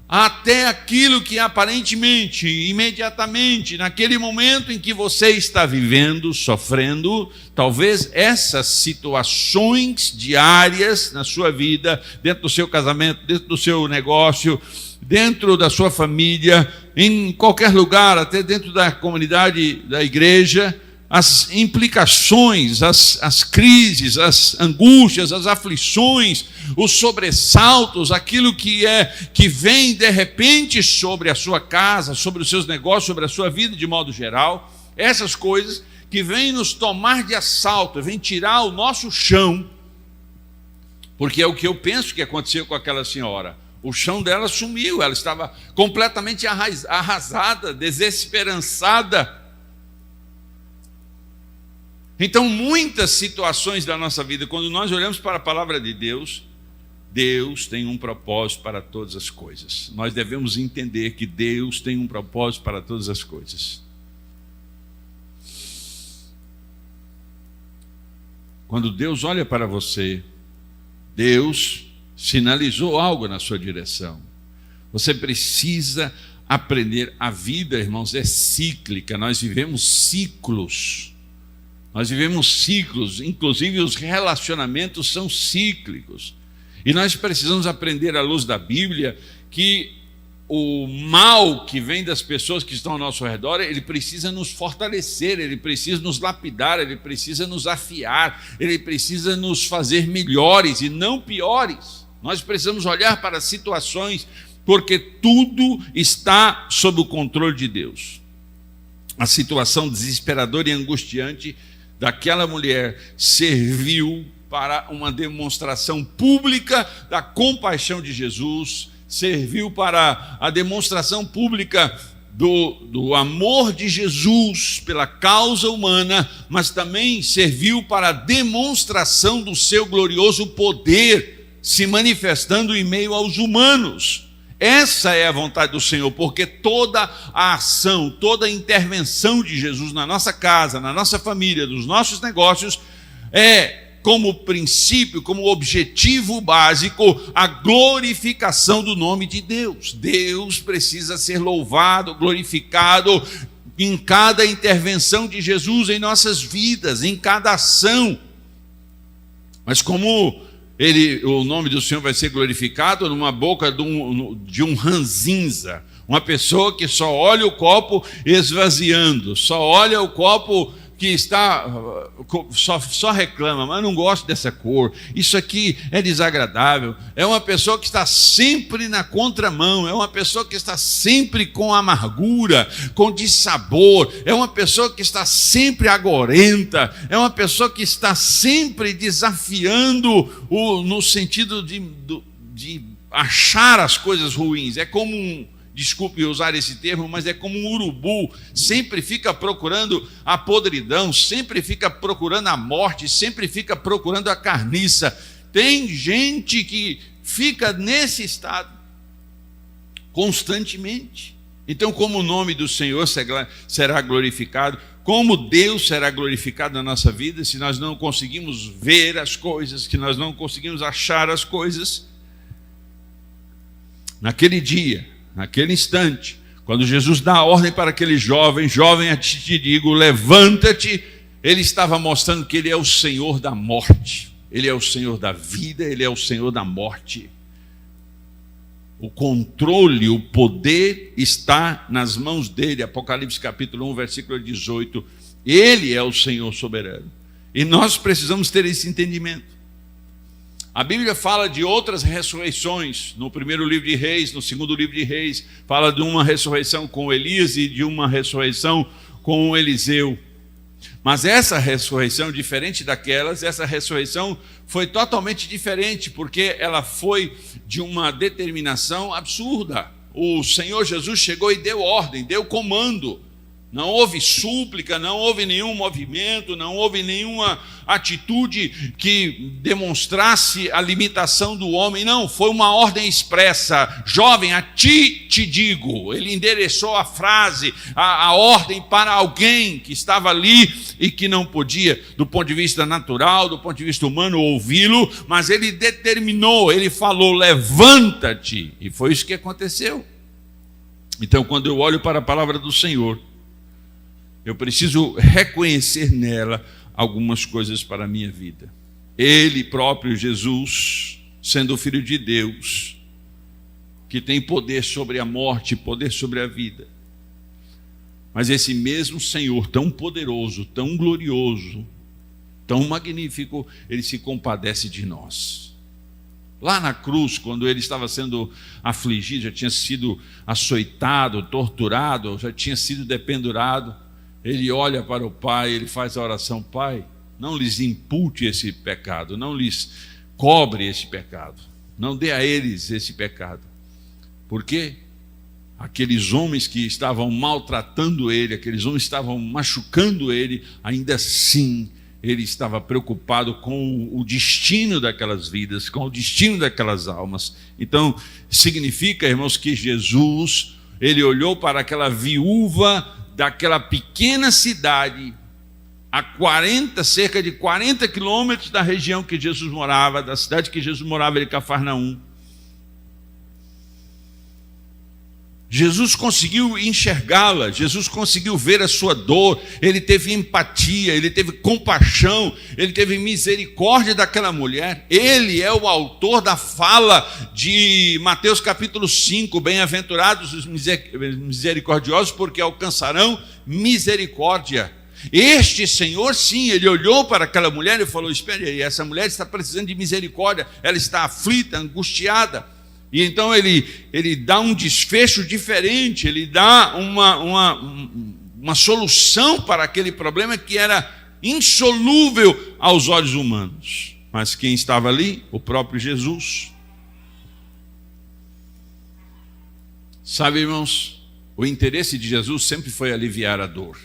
Até aquilo que aparentemente, imediatamente, naquele momento em que você está vivendo, sofrendo, talvez essas situações diárias na sua vida, dentro do seu casamento, dentro do seu negócio, dentro da sua família, em qualquer lugar, até dentro da comunidade da igreja, as implicações, as crises, as angústias, as aflições, os sobressaltos, aquilo que vem de repente sobre a sua casa, sobre os seus negócios, sobre a sua vida de modo geral, essas coisas que vêm nos tomar de assalto, vêm tirar o nosso chão, porque é o que eu penso que aconteceu com aquela senhora. O chão dela sumiu, ela estava completamente arrasada, desesperançada. Então, muitas situações da nossa vida, quando nós olhamos para a palavra de Deus, Deus tem um propósito para todas as coisas. Nós devemos entender que Deus tem um propósito para todas as coisas. Quando Deus olha para você, Deus sinalizou algo na sua direção. Você precisa aprender. A vida, irmãos, é cíclica. Nós vivemos ciclos. Nós vivemos ciclos, inclusive os relacionamentos são cíclicos. E nós precisamos aprender à luz da Bíblia que o mal que vem das pessoas que estão ao nosso redor, ele precisa nos fortalecer, ele precisa nos lapidar, ele precisa nos afiar, ele precisa nos fazer melhores e não piores. Nós precisamos olhar para as situações, porque tudo está sob o controle de Deus. A situação desesperadora e angustiante daquela mulher serviu para uma demonstração pública da compaixão de Jesus, serviu para a demonstração pública do amor de Jesus pela causa humana, mas também serviu para a demonstração do seu glorioso poder se manifestando em meio aos humanos. Essa é a vontade do Senhor, porque toda a ação, toda a intervenção de Jesus na nossa casa, na nossa família, nos nossos negócios, é como princípio, como objetivo básico, a glorificação do nome de Deus. Deus precisa ser louvado, glorificado em cada intervenção de Jesus em nossas vidas, em cada ação. Mas como o nome do Senhor vai ser glorificado numa boca de um ranzinza, uma pessoa que só olha o copo esvaziando, só olha o copo que está, só reclama, mas não gosto dessa cor, isso aqui é desagradável. É uma pessoa que está sempre na contramão, é uma pessoa que está sempre com amargura, com dissabor, é uma pessoa que está sempre agorenta, é uma pessoa que está sempre desafiando no sentido de achar as coisas ruins. É como desculpe usar esse termo, mas é como um urubu, sempre fica procurando a podridão, sempre fica procurando a morte, sempre fica procurando a carniça. Tem gente que fica nesse estado constantemente. Então, como o nome do Senhor será glorificado, como Deus será glorificado na nossa vida, se nós não conseguimos ver as coisas, que nós não conseguimos achar as coisas? Naquele dia, naquele instante, quando Jesus dá a ordem para aquele jovem, a ti te digo, levanta-te, ele estava mostrando que ele é o Senhor da morte, ele é o Senhor da vida, ele é o Senhor da morte. O controle, o poder está nas mãos dele. Apocalipse capítulo 1, versículo 18. Ele é o Senhor soberano. E nós precisamos ter esse entendimento. A Bíblia fala de outras ressurreições, no primeiro livro de Reis, no segundo livro de Reis, fala de uma ressurreição com Elias e de uma ressurreição com Eliseu. Mas essa ressurreição, diferente daquelas, essa ressurreição foi totalmente diferente, porque ela foi de uma determinação absurda. O Senhor Jesus chegou e deu ordem, deu comando. Não houve súplica, não houve nenhum movimento, não houve nenhuma atitude que demonstrasse a limitação do homem. Não, foi uma ordem expressa. Jovem, a ti te digo. Ele endereçou a frase, a ordem para alguém que estava ali e que não podia, do ponto de vista natural, do ponto de vista humano, ouvi-lo, mas ele determinou, ele falou, levanta-te. E foi isso que aconteceu. Então, quando eu olho para a palavra do Senhor, eu preciso reconhecer nela algumas coisas para a minha vida. Ele próprio, Jesus, sendo o Filho de Deus, que tem poder sobre a morte, poder sobre a vida. Mas esse mesmo Senhor, tão poderoso, tão glorioso, tão magnífico, ele se compadece de nós. Lá na cruz, quando ele estava sendo afligido, já tinha sido açoitado, torturado, já tinha sido dependurado, ele olha para o Pai, ele faz a oração: Pai, não lhes impute esse pecado, não lhes cobre esse pecado, não dê a eles esse pecado. Porque aqueles homens que estavam maltratando ele, aqueles homens que estavam machucando ele, ainda assim ele estava preocupado com o destino daquelas vidas, com o destino daquelas almas. Então, significa, irmãos, que Jesus, ele olhou para aquela viúva daquela pequena cidade cerca de 40 quilômetros da região que Jesus morava, da cidade que Jesus morava, de Cafarnaum. Jesus conseguiu enxergá-la, Jesus conseguiu ver a sua dor, ele teve empatia, ele teve compaixão, ele teve misericórdia daquela mulher. Ele é o autor da fala de Mateus capítulo 5, bem-aventurados os misericordiosos, porque alcançarão misericórdia. Este Senhor, sim, ele olhou para aquela mulher e falou: espere aí, essa mulher está precisando de misericórdia, ela está aflita, angustiada. E então ele dá um desfecho diferente, ele dá uma solução para aquele problema que era insolúvel aos olhos humanos. Mas quem estava ali? O próprio Jesus. Sabe, irmãos, o interesse de Jesus sempre foi aliviar a dor,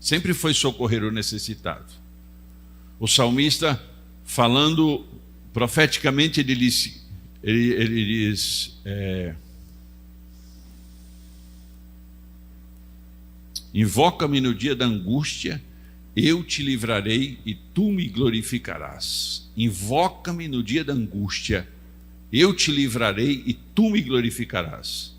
sempre foi socorrer o necessitado. O salmista, falando profeticamente, ele diz: invoca-me no dia da angústia, eu te livrarei e tu me glorificarás. Invoca-me no dia da angústia, eu te livrarei e tu me glorificarás.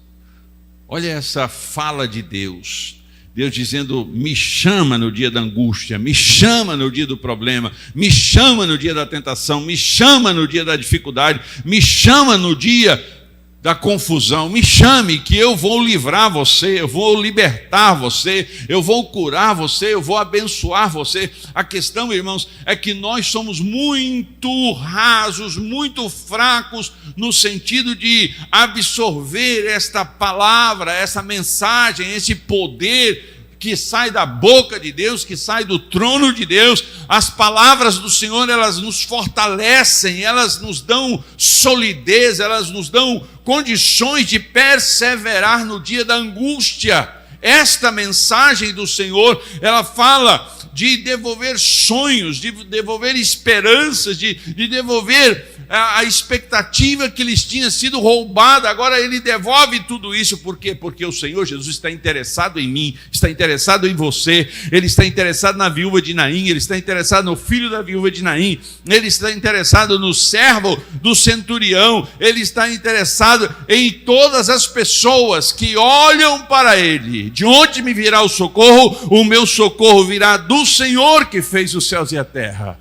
Olha essa fala de Deus. Deus dizendo: me chama no dia da angústia, me chama no dia do problema, me chama no dia da tentação, me chama no dia da dificuldade, me chama no dia da confusão, me chame que eu vou livrar você, eu vou libertar você, eu vou curar você, eu vou abençoar você. A questão, irmãos, é que nós somos muito rasos, muito fracos no sentido de absorver esta palavra, essa mensagem, esse poder que sai da boca de Deus, que sai do trono de Deus. As palavras do Senhor, elas nos fortalecem, elas nos dão solidez, elas nos dão condições de perseverar no dia da angústia. Esta mensagem do Senhor, ela fala de devolver sonhos, de devolver esperanças, de devolver a expectativa que lhes tinha sido roubada. Agora ele devolve tudo isso. Por quê? Porque o Senhor Jesus está interessado em mim, está interessado em você, ele está interessado na viúva de Naim, ele está interessado no filho da viúva de Naim, ele está interessado no servo do centurião, ele está interessado em todas as pessoas que olham para ele. De onde me virá o socorro? O meu socorro virá do Senhor que fez os céus e a terra.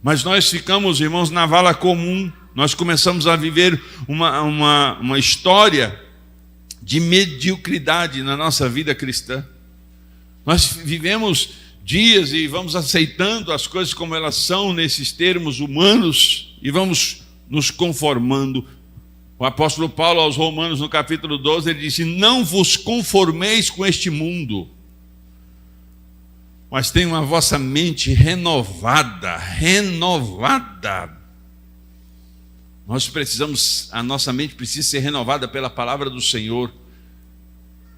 Mas nós ficamos, irmãos, na vala comum. Nós começamos a viver uma história de mediocridade na nossa vida cristã. Nós vivemos dias e vamos aceitando as coisas como elas são nesses termos humanos e vamos nos conformando. O apóstolo Paulo aos Romanos, no capítulo 12, ele disse: não vos conformeis com este mundo, mas tenham a vossa mente renovada. A nossa mente precisa ser renovada pela palavra do Senhor.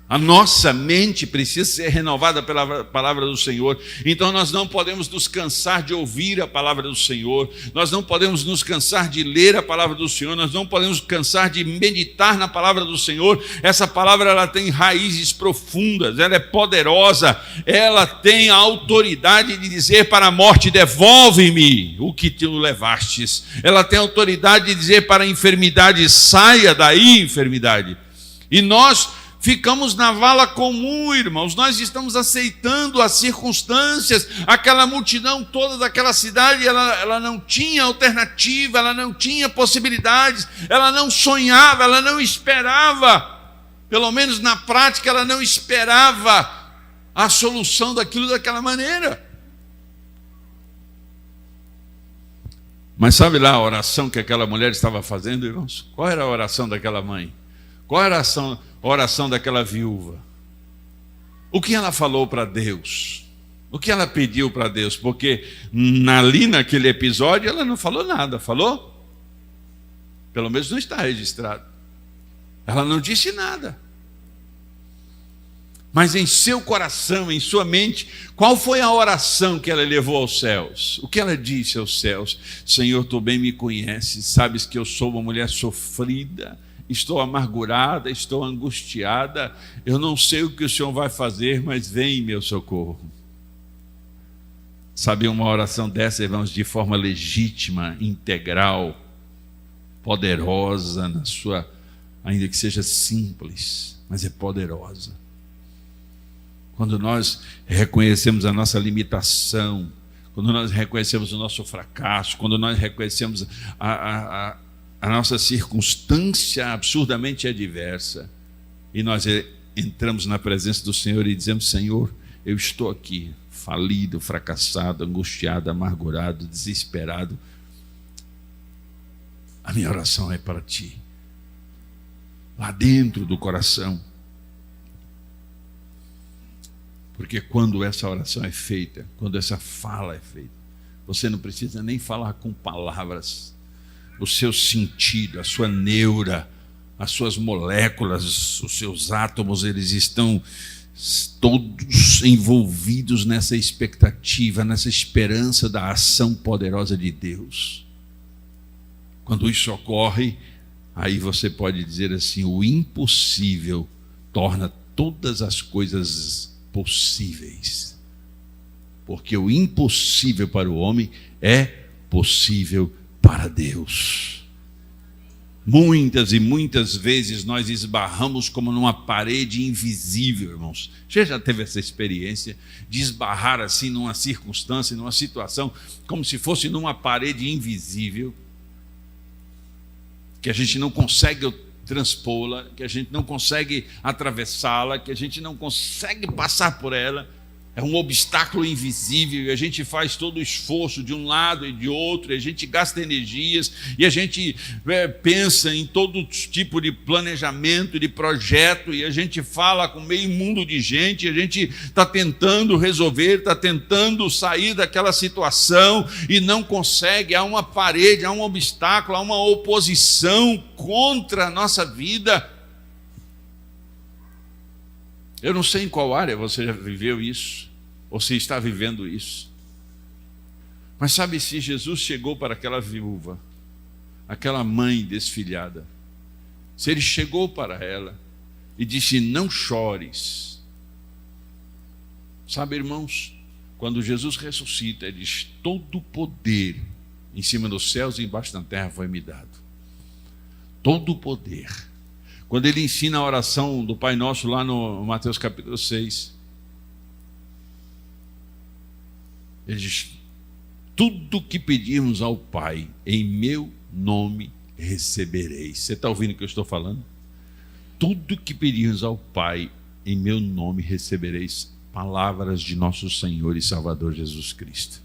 A nossa mente precisa ser renovada pela palavra do Senhor. Então nós não podemos nos cansar de ouvir a palavra do Senhor, nós não podemos nos cansar de ler a palavra do Senhor, nós não podemos cansar de meditar na palavra do Senhor. Essa palavra, ela tem raízes profundas, ela é poderosa, ela tem a autoridade de dizer para a morte: devolve-me o que tu levastes. Ela tem a autoridade de dizer para a enfermidade: saia daí, enfermidade. E nós ficamos na vala comum, irmãos. Nós estamos aceitando as circunstâncias. Aquela multidão toda daquela cidade, ela não tinha alternativa, ela não tinha possibilidades, ela não sonhava, ela não esperava, pelo menos na prática, ela não esperava a solução daquilo daquela maneira. Mas sabe lá a oração que aquela mulher estava fazendo, irmãos? Qual era a oração daquela mãe? Qual era a oração daquela viúva? O que ela falou para Deus? O que ela pediu para Deus? Porque ali naquele episódio ela não falou nada. Falou? Pelo menos não está registrado. Ela não disse nada. Mas em seu coração, em sua mente, qual foi a oração que ela levou aos céus? O que ela disse aos céus? Senhor, tu bem me conheces, sabes que eu sou uma mulher sofrida, estou amargurada, estou angustiada, eu não sei o que o Senhor vai fazer, mas vem em meu socorro. Sabe, uma oração dessa, irmãos, de forma legítima, integral, poderosa na sua, ainda que seja simples, mas é poderosa. Quando nós reconhecemos a nossa limitação, quando nós reconhecemos o nosso fracasso, quando nós reconhecemos a nossa circunstância absurdamente adversa, e nós entramos na presença do Senhor e dizemos: Senhor, eu estou aqui, falido, fracassado, angustiado, amargurado, desesperado. A minha oração é para Ti, lá dentro do coração. Porque quando essa oração é feita, quando essa fala é feita, você não precisa nem falar com palavras. O seu sentido, a sua neura, as suas moléculas, os seus átomos, eles estão todos envolvidos nessa expectativa, nessa esperança da ação poderosa de Deus. Quando isso ocorre, aí você pode dizer assim: o impossível torna todas as coisas possíveis. Porque o impossível para o homem é possível para Deus. Muitas e muitas vezes nós esbarramos como numa parede invisível, irmãos. Você já teve essa experiência de esbarrar assim numa circunstância, numa situação, como se fosse numa parede invisível, que a gente não consegue transpô-la, que a gente não consegue atravessá-la, que a gente não consegue passar por ela? É um obstáculo invisível e a gente faz todo o esforço de um lado e de outro, e a gente gasta energias e a gente pensa em todo tipo de planejamento, de projeto, e a gente fala com meio mundo de gente, e a gente está tentando resolver, está tentando sair daquela situação e não consegue. Há uma parede, há um obstáculo, há uma oposição contra a nossa vida. Eu não sei em qual área você já viveu isso, ou se está vivendo isso. Mas sabe, se Jesus chegou para aquela viúva, aquela mãe desfilhada, se ele chegou para ela e disse: não chores. Sabe, irmãos, quando Jesus ressuscita, ele diz: todo poder em cima dos céus e embaixo da terra foi me dado. Todo o poder. Quando ele ensina a oração do Pai Nosso lá no Mateus capítulo 6, ele diz: tudo que pedirmos ao Pai em meu nome recebereis. Você está ouvindo o que eu estou falando? Tudo que pedirmos ao Pai em meu nome recebereis. Palavras de nosso Senhor e Salvador Jesus Cristo.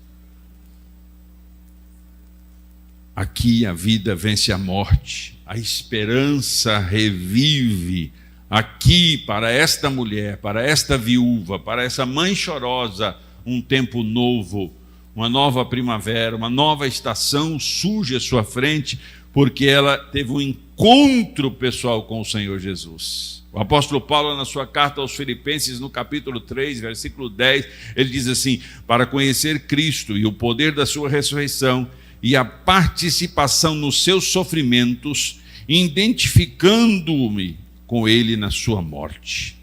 Aqui a vida vence a morte, a esperança revive. Aqui, para esta mulher, para esta viúva, para essa mãe chorosa, um tempo novo, uma nova primavera, uma nova estação surge à sua frente, porque ela teve um encontro pessoal com o Senhor Jesus. O apóstolo Paulo, na sua carta aos Filipenses, no capítulo 3, versículo 10, ele diz assim: para conhecer Cristo e o poder da sua ressurreição, e a participação nos seus sofrimentos, identificando-me com ele na sua morte.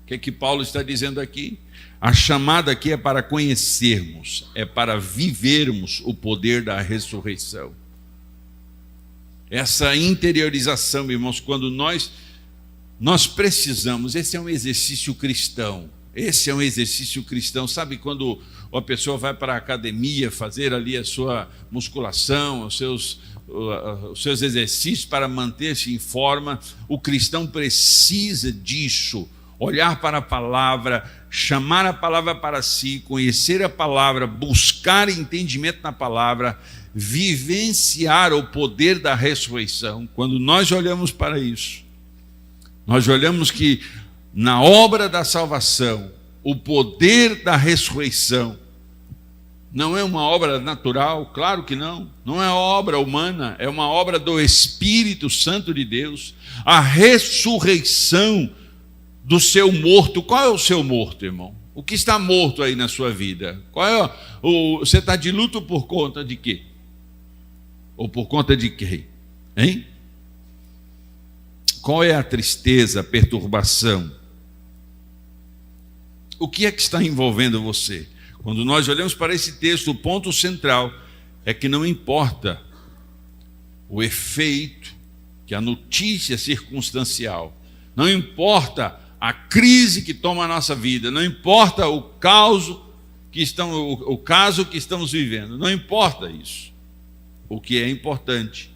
O que é que Paulo está dizendo aqui? A chamada aqui é para conhecermos, é para vivermos o poder da ressurreição. Essa interiorização, irmãos, quando nós precisamos, esse é um exercício cristão. Esse é um exercício cristão. Sabe quando a pessoa vai para a academia fazer ali a sua musculação, os seus exercícios para manter-se em forma? O cristão precisa disso. Olhar para a palavra, chamar a palavra para si, conhecer a palavra, buscar entendimento na palavra, vivenciar o poder da ressurreição. Quando nós olhamos para isso, nós olhamos que na obra da salvação, o poder da ressurreição não é uma obra natural, claro que não. Não é obra humana, é uma obra do Espírito Santo de Deus. A ressurreição do seu morto. Qual é o seu morto, irmão? O que está morto aí na sua vida? Você está de luto por conta de quê? Ou por conta de quem? Hein? Qual é a tristeza, a perturbação? O que é que está envolvendo você? Quando nós olhamos para esse texto, o ponto central é que não importa o efeito que a notícia circunstancial, não importa a crise que toma a nossa vida, não importa o caso que estamos vivendo, não importa isso. O que é importante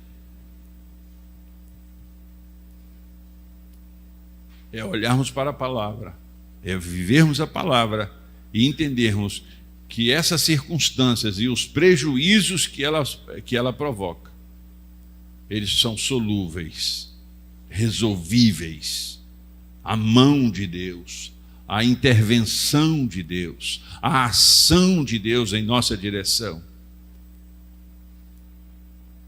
é olharmos para a palavra, é vivermos a palavra e entendermos que essas circunstâncias e os prejuízos que ela provoca, eles são solúveis, resolvíveis. A mão de Deus, a intervenção de Deus, a ação de Deus em nossa direção.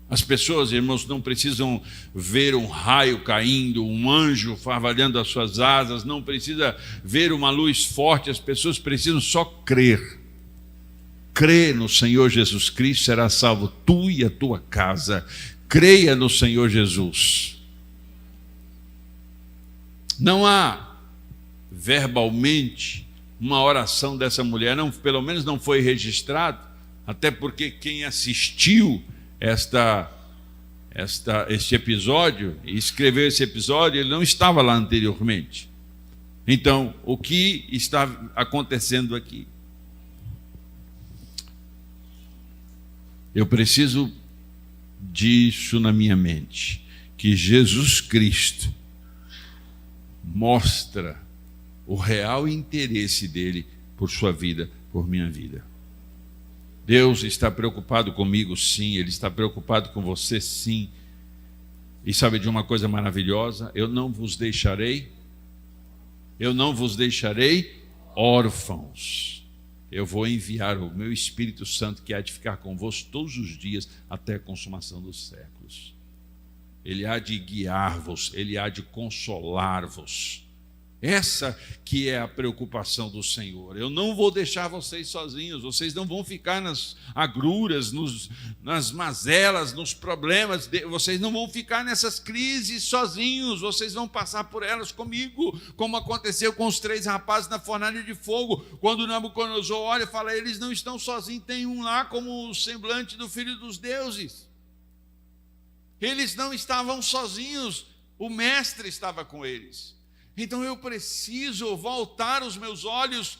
As pessoas, irmãos, não precisam ver um raio caindo, um anjo farvalhando as suas asas, não precisa ver uma luz forte, as pessoas precisam só crer. Crê no Senhor Jesus Cristo, será salvo tu e a tua casa. Creia no Senhor Jesus. Não há verbalmente uma oração dessa mulher, não, pelo menos não foi registrado, até porque quem assistiu este episódio e escreveu esse episódio, ele não estava lá anteriormente. Então, o que está acontecendo aqui? Eu preciso disso na minha mente, que Jesus Cristo mostra o real interesse dele por sua vida, por minha vida. Deus está preocupado comigo, sim. Ele está preocupado com você, sim. E sabe de uma coisa maravilhosa? Eu não vos deixarei órfãos. Eu vou enviar o meu Espírito Santo, que há de ficar convosco todos os dias até a consumação dos séculos. Ele há de guiar-vos, ele há de consolar-vos. Essa que é a preocupação do Senhor. Eu não vou deixar vocês sozinhos, vocês não vão ficar nas agruras, nas mazelas, nos problemas, vocês não vão ficar nessas crises sozinhos, vocês vão passar por elas comigo, como aconteceu com os 3 rapazes na fornalha de fogo, quando Nabucodonosor olha e fala, eles não estão sozinhos, tem um lá como o semblante do Filho dos Deuses. Eles não estavam sozinhos, o Mestre estava com eles. Então eu preciso voltar os meus olhos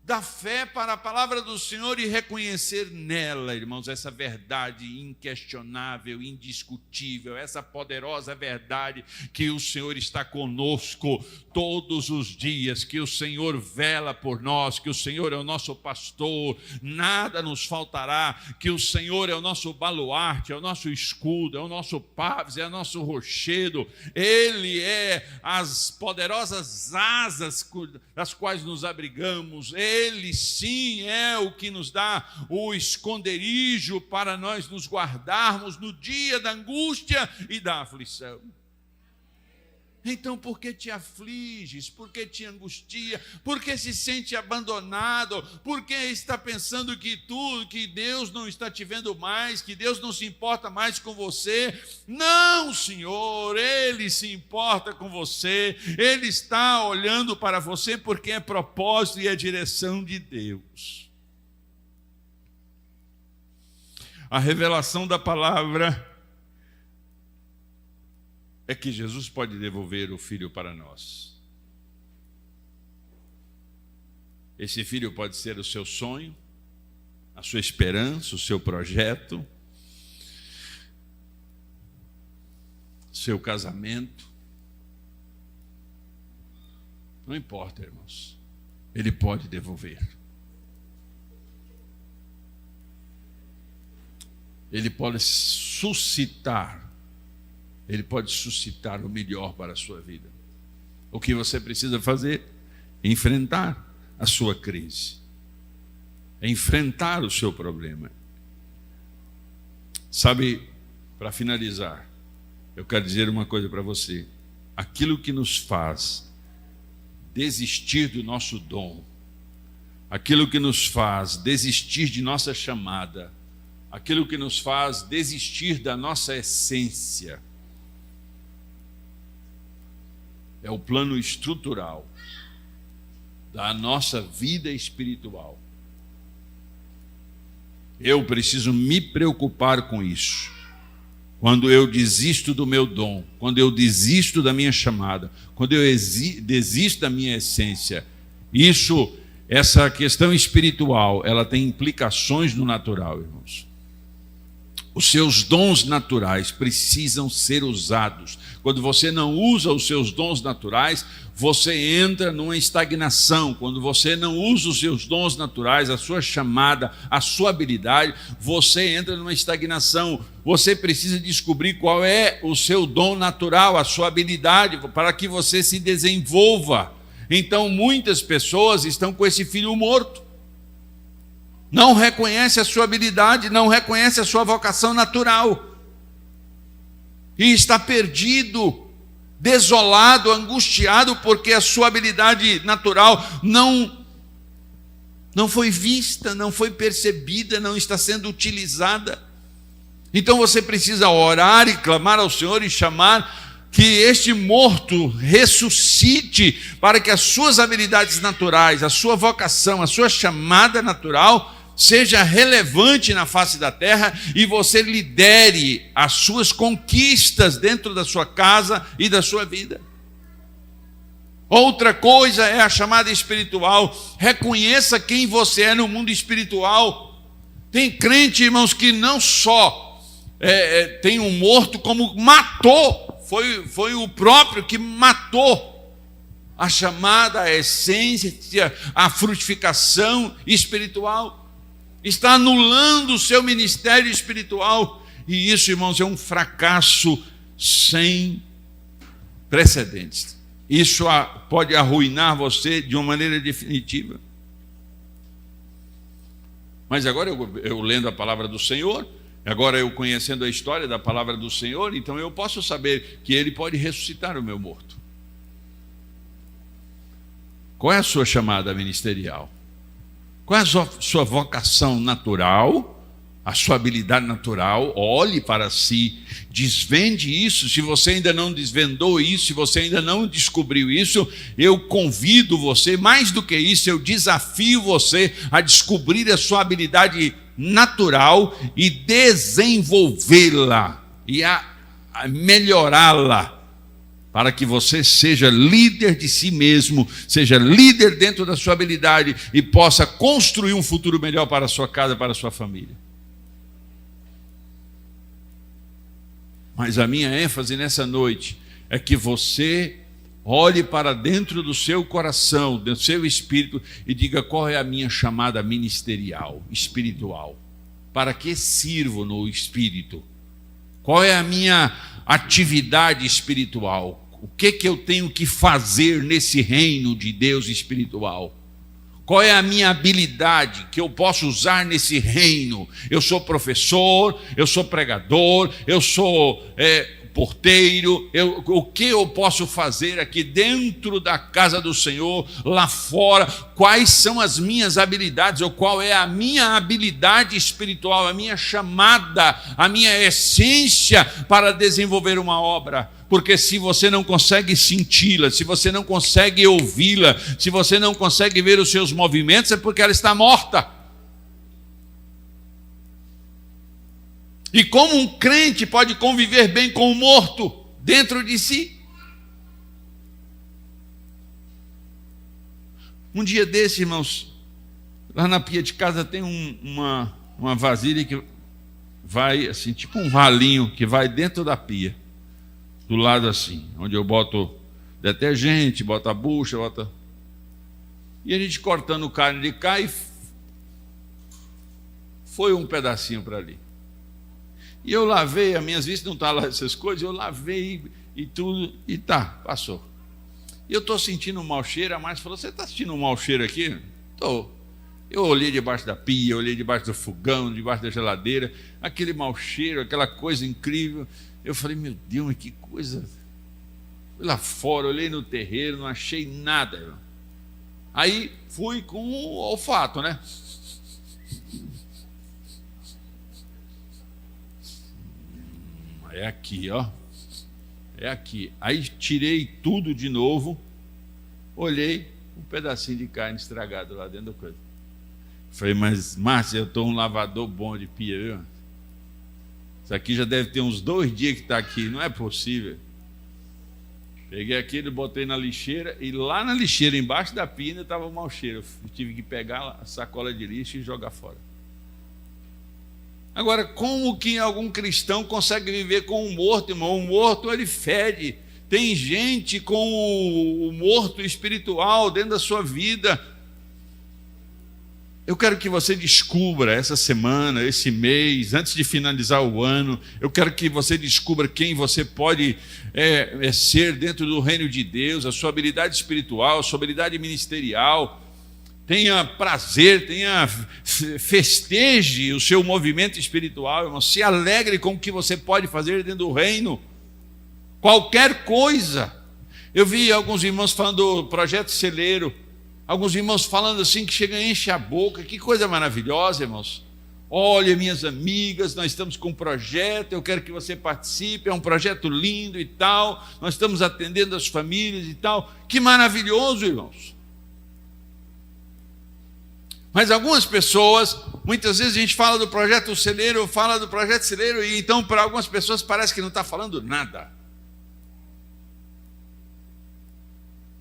da fé para a palavra do Senhor e reconhecer nela, irmãos, essa verdade inquestionável, indiscutível, essa poderosa verdade que o Senhor está conosco todos os dias, que o Senhor vela por nós, que o Senhor é o nosso pastor, nada nos faltará, que o Senhor é o nosso baluarte, é o nosso escudo, é o nosso pavos, é o nosso rochedo, Ele é as poderosas asas das quais nos abrigamos, Ele sim é o que nos dá o esconderijo para nós nos guardarmos no dia da angústia e da aflição. Então, por que te afliges? Por que te angustia? Por que se sente abandonado? Por que está pensando que Deus não está te vendo mais, que Deus não se importa mais com você? Não, Senhor, Ele se importa com você, Ele está olhando para você porque é propósito e é direção de Deus. A revelação da palavra é que Jesus pode devolver o filho para nós. Esse filho pode ser o seu sonho, a sua esperança, o seu projeto, seu casamento. Não importa, irmãos. Ele pode devolver. Ele pode suscitar. Ele pode suscitar o melhor para a sua vida. O que você precisa fazer? Enfrentar a sua crise. Enfrentar o seu problema. Sabe, para finalizar, eu quero dizer uma coisa para você. Aquilo que nos faz desistir do nosso dom, aquilo que nos faz desistir de nossa chamada, aquilo que nos faz desistir da nossa essência, é o plano estrutural da nossa vida espiritual. Eu preciso me preocupar com isso. Quando eu desisto do meu dom, quando eu desisto da minha chamada, quando eu desisto da minha essência, essa questão espiritual, ela tem implicações no natural, irmãos. Os seus dons naturais precisam ser usados. Quando você não usa os seus dons naturais, você entra numa estagnação. Quando você não usa os seus dons naturais, a sua chamada, a sua habilidade, você entra numa estagnação. Você precisa descobrir qual é o seu dom natural, a sua habilidade, para que você se desenvolva. Então, muitas pessoas estão com esse filho morto. Não reconhece a sua habilidade, não reconhece a sua vocação natural. E está perdido, desolado, angustiado, porque a sua habilidade natural não foi vista, não foi percebida, não está sendo utilizada. Então você precisa orar e clamar ao Senhor e chamar que este morto ressuscite, para que as suas habilidades naturais, a sua vocação, a sua chamada natural seja relevante na face da terra e você lidere as suas conquistas dentro da sua casa e da sua vida. Outra coisa é a chamada espiritual. Reconheça quem você é no mundo espiritual. Tem crente, irmãos, que não só tem um morto, como matou. Foi o próprio que matou a chamada, a essência, a frutificação espiritual. Está anulando o seu ministério espiritual. E isso, irmãos, é um fracasso sem precedentes. Isso pode arruinar você de uma maneira definitiva. Mas agora eu lendo a palavra do Senhor, agora eu conhecendo a história da palavra do Senhor, então eu posso saber que Ele pode ressuscitar o meu morto. Qual é a sua chamada ministerial? Qual é a sua vocação natural, a sua habilidade natural? Olhe para si, desvende isso. Se você ainda não desvendou isso, se você ainda não descobriu isso, eu convido você, mais do que isso, eu desafio você a descobrir a sua habilidade natural e desenvolvê-la e a melhorá-la, para que você seja líder de si mesmo, seja líder dentro da sua habilidade e possa construir um futuro melhor para a sua casa, para a sua família. Mas a minha ênfase nessa noite é que você olhe para dentro do seu coração, do seu espírito e diga: qual é a minha chamada ministerial, espiritual? Para que sirvo no espírito? Qual é a minha atividade espiritual? O que eu tenho que fazer nesse reino de Deus espiritual? Qual é a minha habilidade que eu posso usar nesse reino? Eu sou professor, eu sou pregador, eu sou porteiro. O que eu posso fazer aqui dentro da casa do Senhor, lá fora? Quais são as minhas habilidades? Ou qual é a minha habilidade espiritual, a minha chamada, a minha essência para desenvolver uma obra? Porque se você não consegue senti-la, se você não consegue ouvi-la, se você não consegue ver os seus movimentos, é porque ela está morta. E como um crente pode conviver bem com o morto dentro de si? Um dia desse, irmãos, lá na pia de casa tem uma vasilha que vai assim, tipo um valinho que vai dentro da pia, do lado assim, onde eu boto detergente, boto a bucha, e a gente cortando carne de cá e foi um pedacinho para ali. E eu lavei, as minhas vistas não estão lá essas coisas, eu lavei e tudo, e passou. E eu estou sentindo um mau cheiro, a Márcia falou: você está sentindo um mau cheiro aqui? Estou. Eu olhei debaixo da pia, olhei debaixo do fogão, debaixo da geladeira, aquele mau cheiro, aquela coisa incrível. Eu falei: meu Deus, mas que coisa. Fui lá fora, olhei no terreiro, não achei nada, irmão. Aí fui com o olfato, né? É aqui, ó. É aqui. Aí tirei tudo de novo, olhei, um pedacinho de carne estragado lá dentro da coisa. Falei, mas Márcia, eu estou um lavador bom de pia, viu? Isso aqui já deve ter uns 2 dias que está aqui, não é possível. Peguei aquilo, botei na lixeira, e lá na lixeira, embaixo da pia, ainda estava o mau cheiro. Eu tive que pegar a sacola de lixo e jogar fora. Agora, como que algum cristão consegue viver com um morto, irmão? O morto, ele fede. Tem gente com o morto espiritual dentro da sua vida. Eu quero que você descubra essa semana, esse mês, antes de finalizar o ano, eu quero que você descubra quem você pode ser dentro do reino de Deus, a sua habilidade espiritual, a sua habilidade ministerial. Tenha prazer, festeje o seu movimento espiritual, irmão. Se alegre com o que você pode fazer dentro do reino. Qualquer coisa. Eu vi alguns irmãos falando do projeto Celeiro. Alguns irmãos falando assim que chega e enche a boca. Que coisa maravilhosa, irmãos. Olha, minhas amigas, nós estamos com um projeto, eu quero que você participe, é um projeto lindo e tal. Nós estamos atendendo as famílias e tal. Que maravilhoso, irmãos. Mas algumas pessoas, muitas vezes a gente fala do projeto Celeiro, e então para algumas pessoas parece que não está falando nada.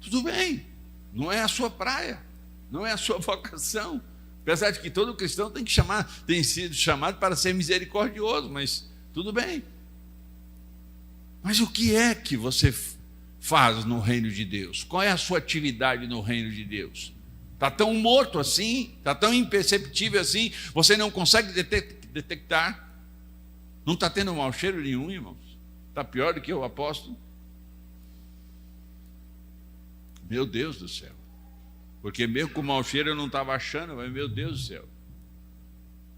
Tudo bem. Não é a sua praia, não é a sua vocação. Apesar de que todo cristão tem sido chamado para ser misericordioso, mas tudo bem. Mas o que é que você faz no reino de Deus? Qual é a sua atividade no reino de Deus? Está tão morto assim? Está tão imperceptível assim? Você não consegue detectar? Não está tendo mau cheiro nenhum, irmãos? Está pior do que o apóstolo? Meu Deus do céu. Porque mesmo com mau cheiro eu não estava achando, mas meu Deus do céu.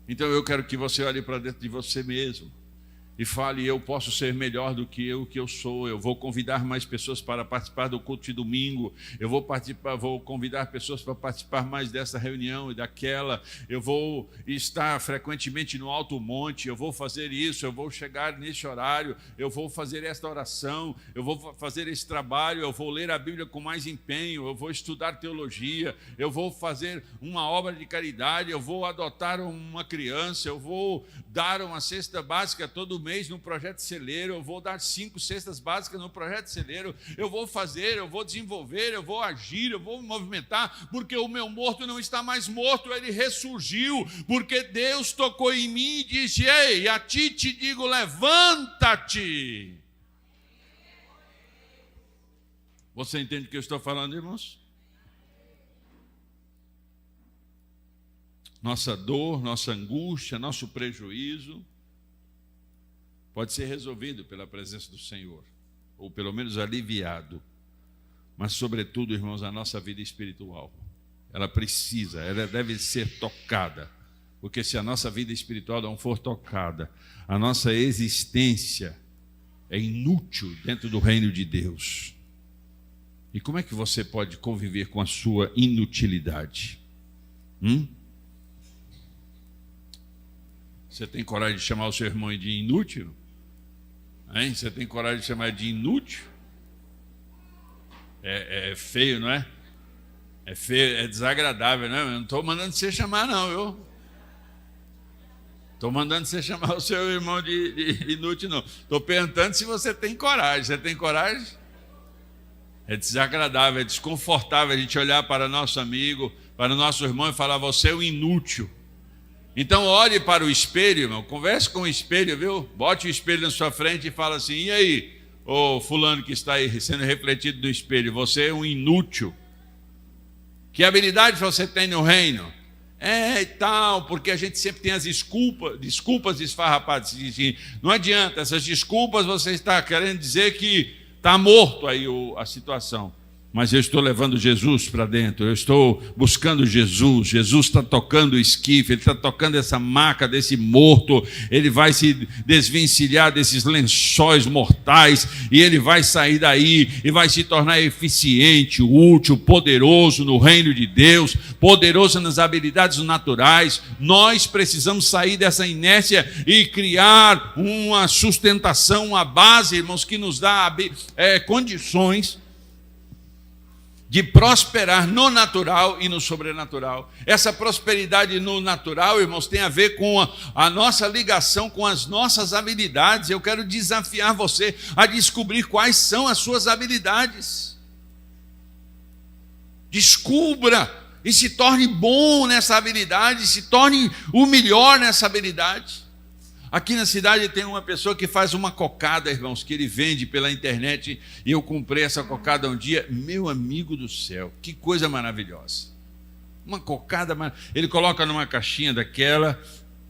Então eu quero que você olhe para dentro de você mesmo e fale, eu posso ser melhor do que eu sou. Eu vou convidar mais pessoas para participar do culto de domingo. Eu vou convidar pessoas para participar mais dessa reunião e daquela. Eu vou estar frequentemente no alto monte. Eu vou fazer isso, eu vou chegar nesse horário. Eu vou fazer esta oração. Eu vou fazer esse trabalho. Eu vou ler a Bíblia com mais empenho. Eu vou estudar teologia. Eu vou fazer uma obra de caridade. Eu vou adotar uma criança. Eu vou dar uma cesta básica todo mês no projeto Celeiro, eu vou dar 5 cestas básicas no projeto Celeiro, eu vou fazer, eu vou desenvolver, eu vou agir, eu vou me movimentar, porque o meu morto não está mais morto, ele ressurgiu, porque Deus tocou em mim e disse, ei, a ti te digo, levanta-te. Você entende o que eu estou falando, irmãos? Nossa dor, nossa angústia, nosso prejuízo pode ser resolvido pela presença do Senhor, ou pelo menos aliviado. Mas, sobretudo, irmãos, a nossa vida espiritual, ela deve ser tocada, porque se a nossa vida espiritual não for tocada, a nossa existência é inútil dentro do reino de Deus. E como é que você pode conviver com a sua inutilidade? Você tem coragem de chamar o seu irmão de inútil? Hein? Você tem coragem de chamar de inútil? É feio, não é? É feio, é desagradável, não é? Eu não estou mandando você chamar, não, viu? Estou mandando você chamar o seu irmão de inútil, não. Estou perguntando se você tem coragem. Você tem coragem? É desagradável, é desconfortável a gente olhar para nosso amigo, para o nosso irmão e falar, você é um inútil. Então olhe para o espelho, irmão, converse com o espelho, viu? Bote o espelho na sua frente e fala assim, e aí, ô fulano que está aí sendo refletido no espelho, você é um inútil. Que habilidade você tem no reino? E tal, porque a gente sempre tem as desculpas esfarrapadas. Não adianta, essas desculpas você está querendo dizer que está morto aí a situação. Mas eu estou levando Jesus para dentro, eu estou buscando Jesus. Jesus está tocando o esquife, ele está tocando essa maca desse morto, ele vai se desvencilhar desses lençóis mortais e ele vai sair daí e vai se tornar eficiente, útil, poderoso no reino de Deus, poderoso nas habilidades naturais. Nós precisamos sair dessa inércia e criar uma sustentação, uma base, irmãos, que nos dá condições de prosperar no natural e no sobrenatural. Essa prosperidade no natural, irmãos, tem a ver com a nossa ligação com as nossas habilidades. Eu quero desafiar você a descobrir quais são as suas habilidades. Descubra e se torne bom nessa habilidade, se torne o melhor nessa habilidade. Aqui na cidade tem uma pessoa que faz uma cocada, irmãos, que ele vende pela internet, e eu comprei essa cocada um dia. Meu amigo do céu, que coisa maravilhosa. Uma cocada, ele coloca numa caixinha daquela,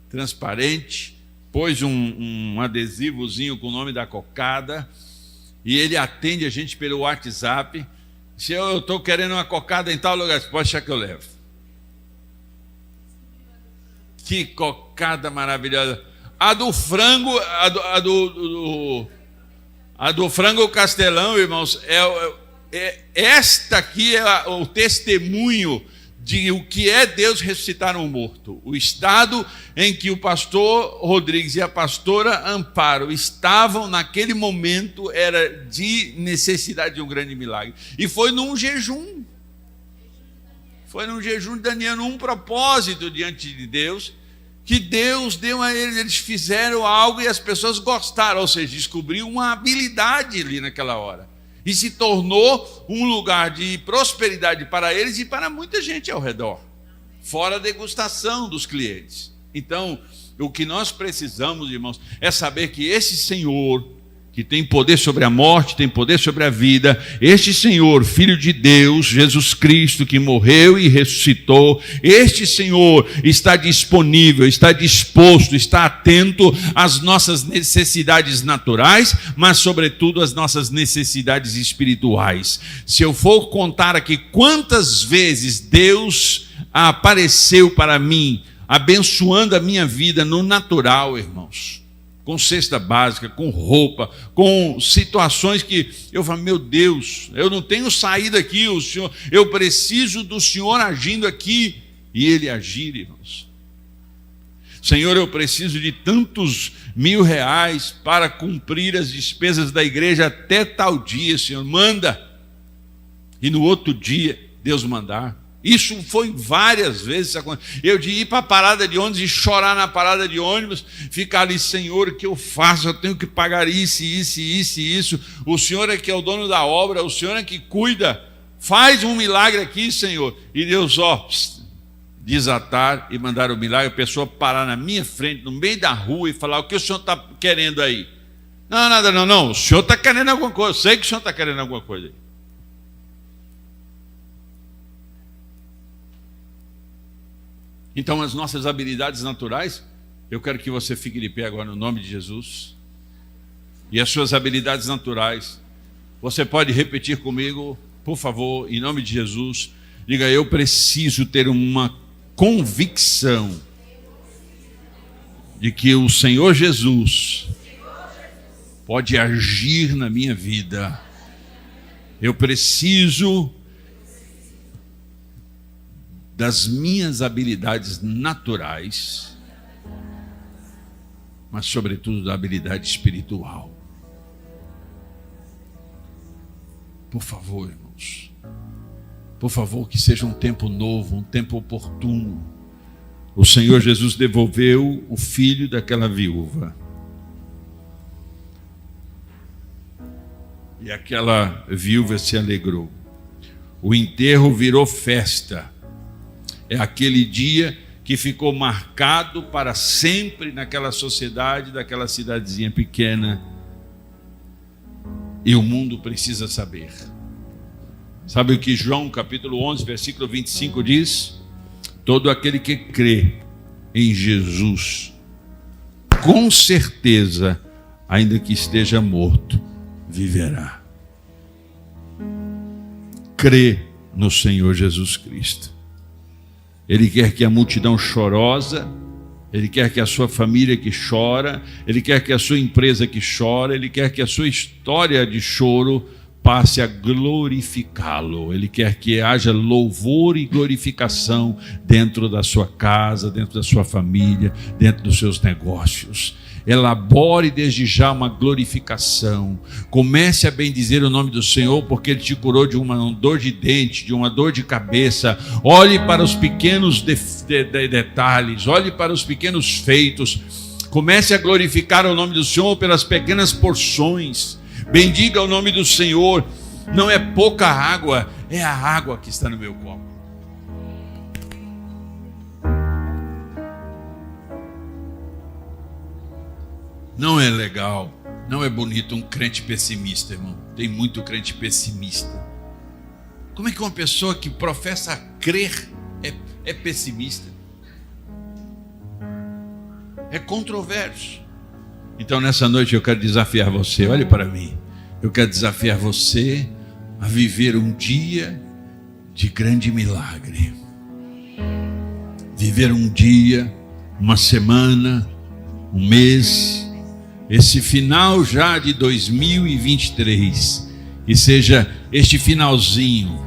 transparente, pôs um adesivozinho com o nome da cocada, e ele atende a gente pelo WhatsApp. Se eu estou querendo uma cocada em tal lugar, você pode achar que eu levo. Que cocada maravilhosa. A do frango, a do frango castelão, irmãos, esta aqui é o testemunho de o que é Deus ressuscitar um morto. O estado em que o pastor Rodrigues e a pastora Amparo estavam naquele momento era de necessidade de um grande milagre. E foi num jejum. Foi num jejum de Daniel, num propósito diante de Deus, que Deus deu a eles fizeram algo e as pessoas gostaram, ou seja, descobriu uma habilidade ali naquela hora. E se tornou um lugar de prosperidade para eles e para muita gente ao redor, fora a degustação dos clientes. Então, o que nós precisamos, irmãos, é saber que esse Senhor, que tem poder sobre a morte, tem poder sobre a vida, este Senhor, Filho de Deus, Jesus Cristo, que morreu e ressuscitou, este Senhor está disponível, está disposto, está atento às nossas necessidades naturais, mas sobretudo às nossas necessidades espirituais. Se eu for contar aqui quantas vezes Deus apareceu para mim, abençoando a minha vida no natural, irmãos, com cesta básica, com roupa, com situações que eu falo, meu Deus, eu não tenho saída aqui, o Senhor, eu preciso do Senhor agindo aqui, e Ele agir, irmãos. Senhor, eu preciso de tantos R$1.000 para cumprir as despesas da igreja até tal dia, Senhor, manda. E no outro dia, Deus mandar. Isso foi várias vezes. Eu de ir para a parada de ônibus e chorar na parada de ônibus, ficar ali, Senhor, o que eu faço? Eu tenho que pagar isso, isso, isso e isso. O Senhor é que é o dono da obra, o Senhor é que cuida. Faz um milagre aqui, Senhor. E Deus, desatar e mandar o milagre, a pessoa parar na minha frente, no meio da rua, e falar, o que o Senhor está querendo aí? Não, nada não, o Senhor está querendo alguma coisa, eu sei que o Senhor está querendo alguma coisa aí. Então, as nossas habilidades naturais, eu quero que você fique de pé agora no nome de Jesus. E as suas habilidades naturais, você pode repetir comigo, por favor, em nome de Jesus. Diga, eu preciso ter uma convicção de que o Senhor Jesus pode agir na minha vida. Eu preciso das minhas habilidades naturais, mas sobretudo da habilidade espiritual. Por favor, irmãos, por favor, que seja um tempo novo, um tempo oportuno. O Senhor Jesus devolveu o filho daquela viúva, e aquela viúva se alegrou. O enterro virou festa. É aquele dia que ficou marcado para sempre naquela sociedade, daquela cidadezinha pequena. E o mundo precisa saber. Sabe o que João capítulo 11, versículo 25 diz? Todo aquele que crê em Jesus, com certeza, ainda que esteja morto, viverá. Crê no Senhor Jesus Cristo. Ele quer que a multidão chorosa, Ele quer que a sua família que chora, Ele quer que a sua empresa que chora, Ele quer que a sua história de choro passe a glorificá-lo. Ele quer que haja louvor e glorificação dentro da sua casa, dentro da sua família, dentro dos seus negócios. elabore desde já uma glorificação. Comece a bendizer o nome do Senhor, porque Ele te curou de uma dor de dente, de uma dor de cabeça. Olhe para os pequenos detalhes, olhe para os pequenos feitos. Comece a glorificar o nome do Senhor pelas pequenas porções. Bendiga o nome do Senhor. Não é pouca água, é a água que está no meu copo. Não é legal, não é bonito um crente pessimista, irmão. Tem muito crente pessimista. Como é que uma pessoa que professa crer é pessimista? É controverso. Então nessa noite eu quero desafiar você, olhe para mim. Eu quero desafiar você a viver um dia de grande milagre. Viver um dia, uma semana, um mês, esse final já de 2023, e seja este finalzinho,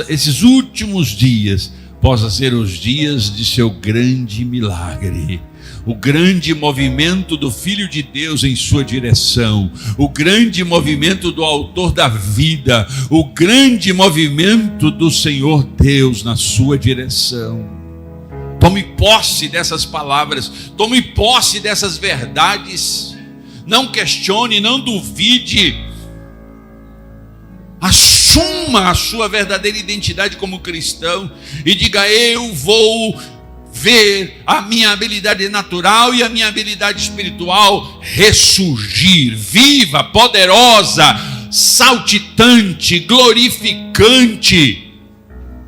esses últimos dias, possa ser os dias de seu grande milagre. O grande movimento do Filho de Deus em sua direção, o grande movimento do Autor da vida, o grande movimento do Senhor Deus na sua direção. Tome posse dessas palavras, tome posse dessas verdades. Não questione, não duvide. Assuma a sua verdadeira identidade como cristão e diga: eu vou ver a minha habilidade natural e a minha habilidade espiritual ressurgir, viva, poderosa, saltitante, glorificante,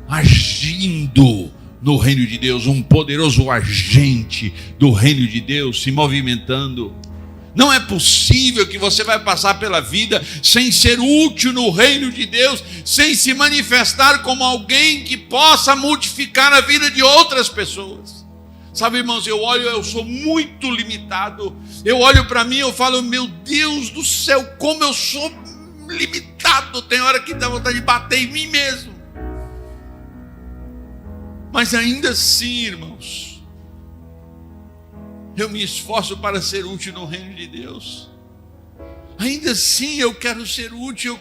agindo no reino de Deus, um poderoso agente do reino de Deus se movimentando. Não é possível que você vai passar pela vida sem ser útil no reino de Deus, sem se manifestar como alguém que possa modificar a vida de outras pessoas. Sabe, irmãos, eu sou muito limitado. Eu olho para mim e eu falo: meu Deus do céu, como eu sou limitado. Tem hora que dá vontade de bater em mim mesmo. Mas ainda assim, irmãos, eu me esforço para ser útil no reino de Deus. Ainda assim eu quero ser útil,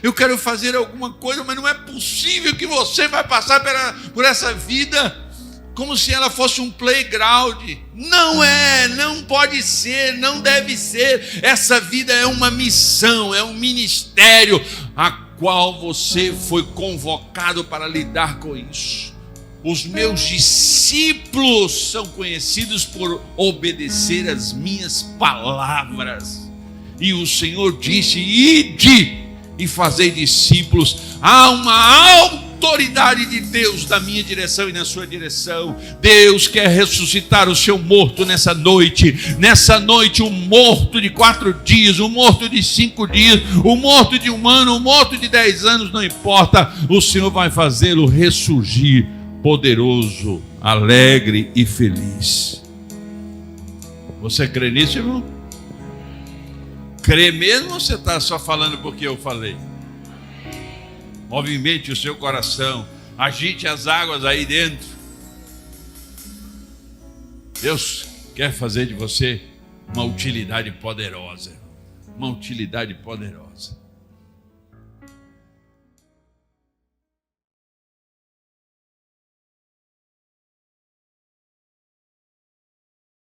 eu quero fazer alguma coisa, mas não é possível que você vai passar por essa vida como se ela fosse um playground. Não é, não pode ser, não deve ser. Essa vida é uma missão, é um ministério a qual você foi convocado para lidar com isso. Os meus discípulos são conhecidos por obedecer as minhas palavras. E o Senhor disse: ide e fazei discípulos. Há uma autoridade de Deus na minha direção e na sua direção. Deus quer ressuscitar o seu morto nessa noite. Nessa noite, um morto de 4 dias, um morto de 5 dias, um morto de 1 ano, um morto de 10 anos, não importa. O Senhor vai fazê-lo ressurgir, poderoso, alegre e feliz. Você crê nisso, irmão? Crê mesmo ou você está só falando porque eu falei? Movimente o seu coração, agite as águas aí dentro. Deus quer fazer de você uma utilidade poderosa. Uma utilidade poderosa.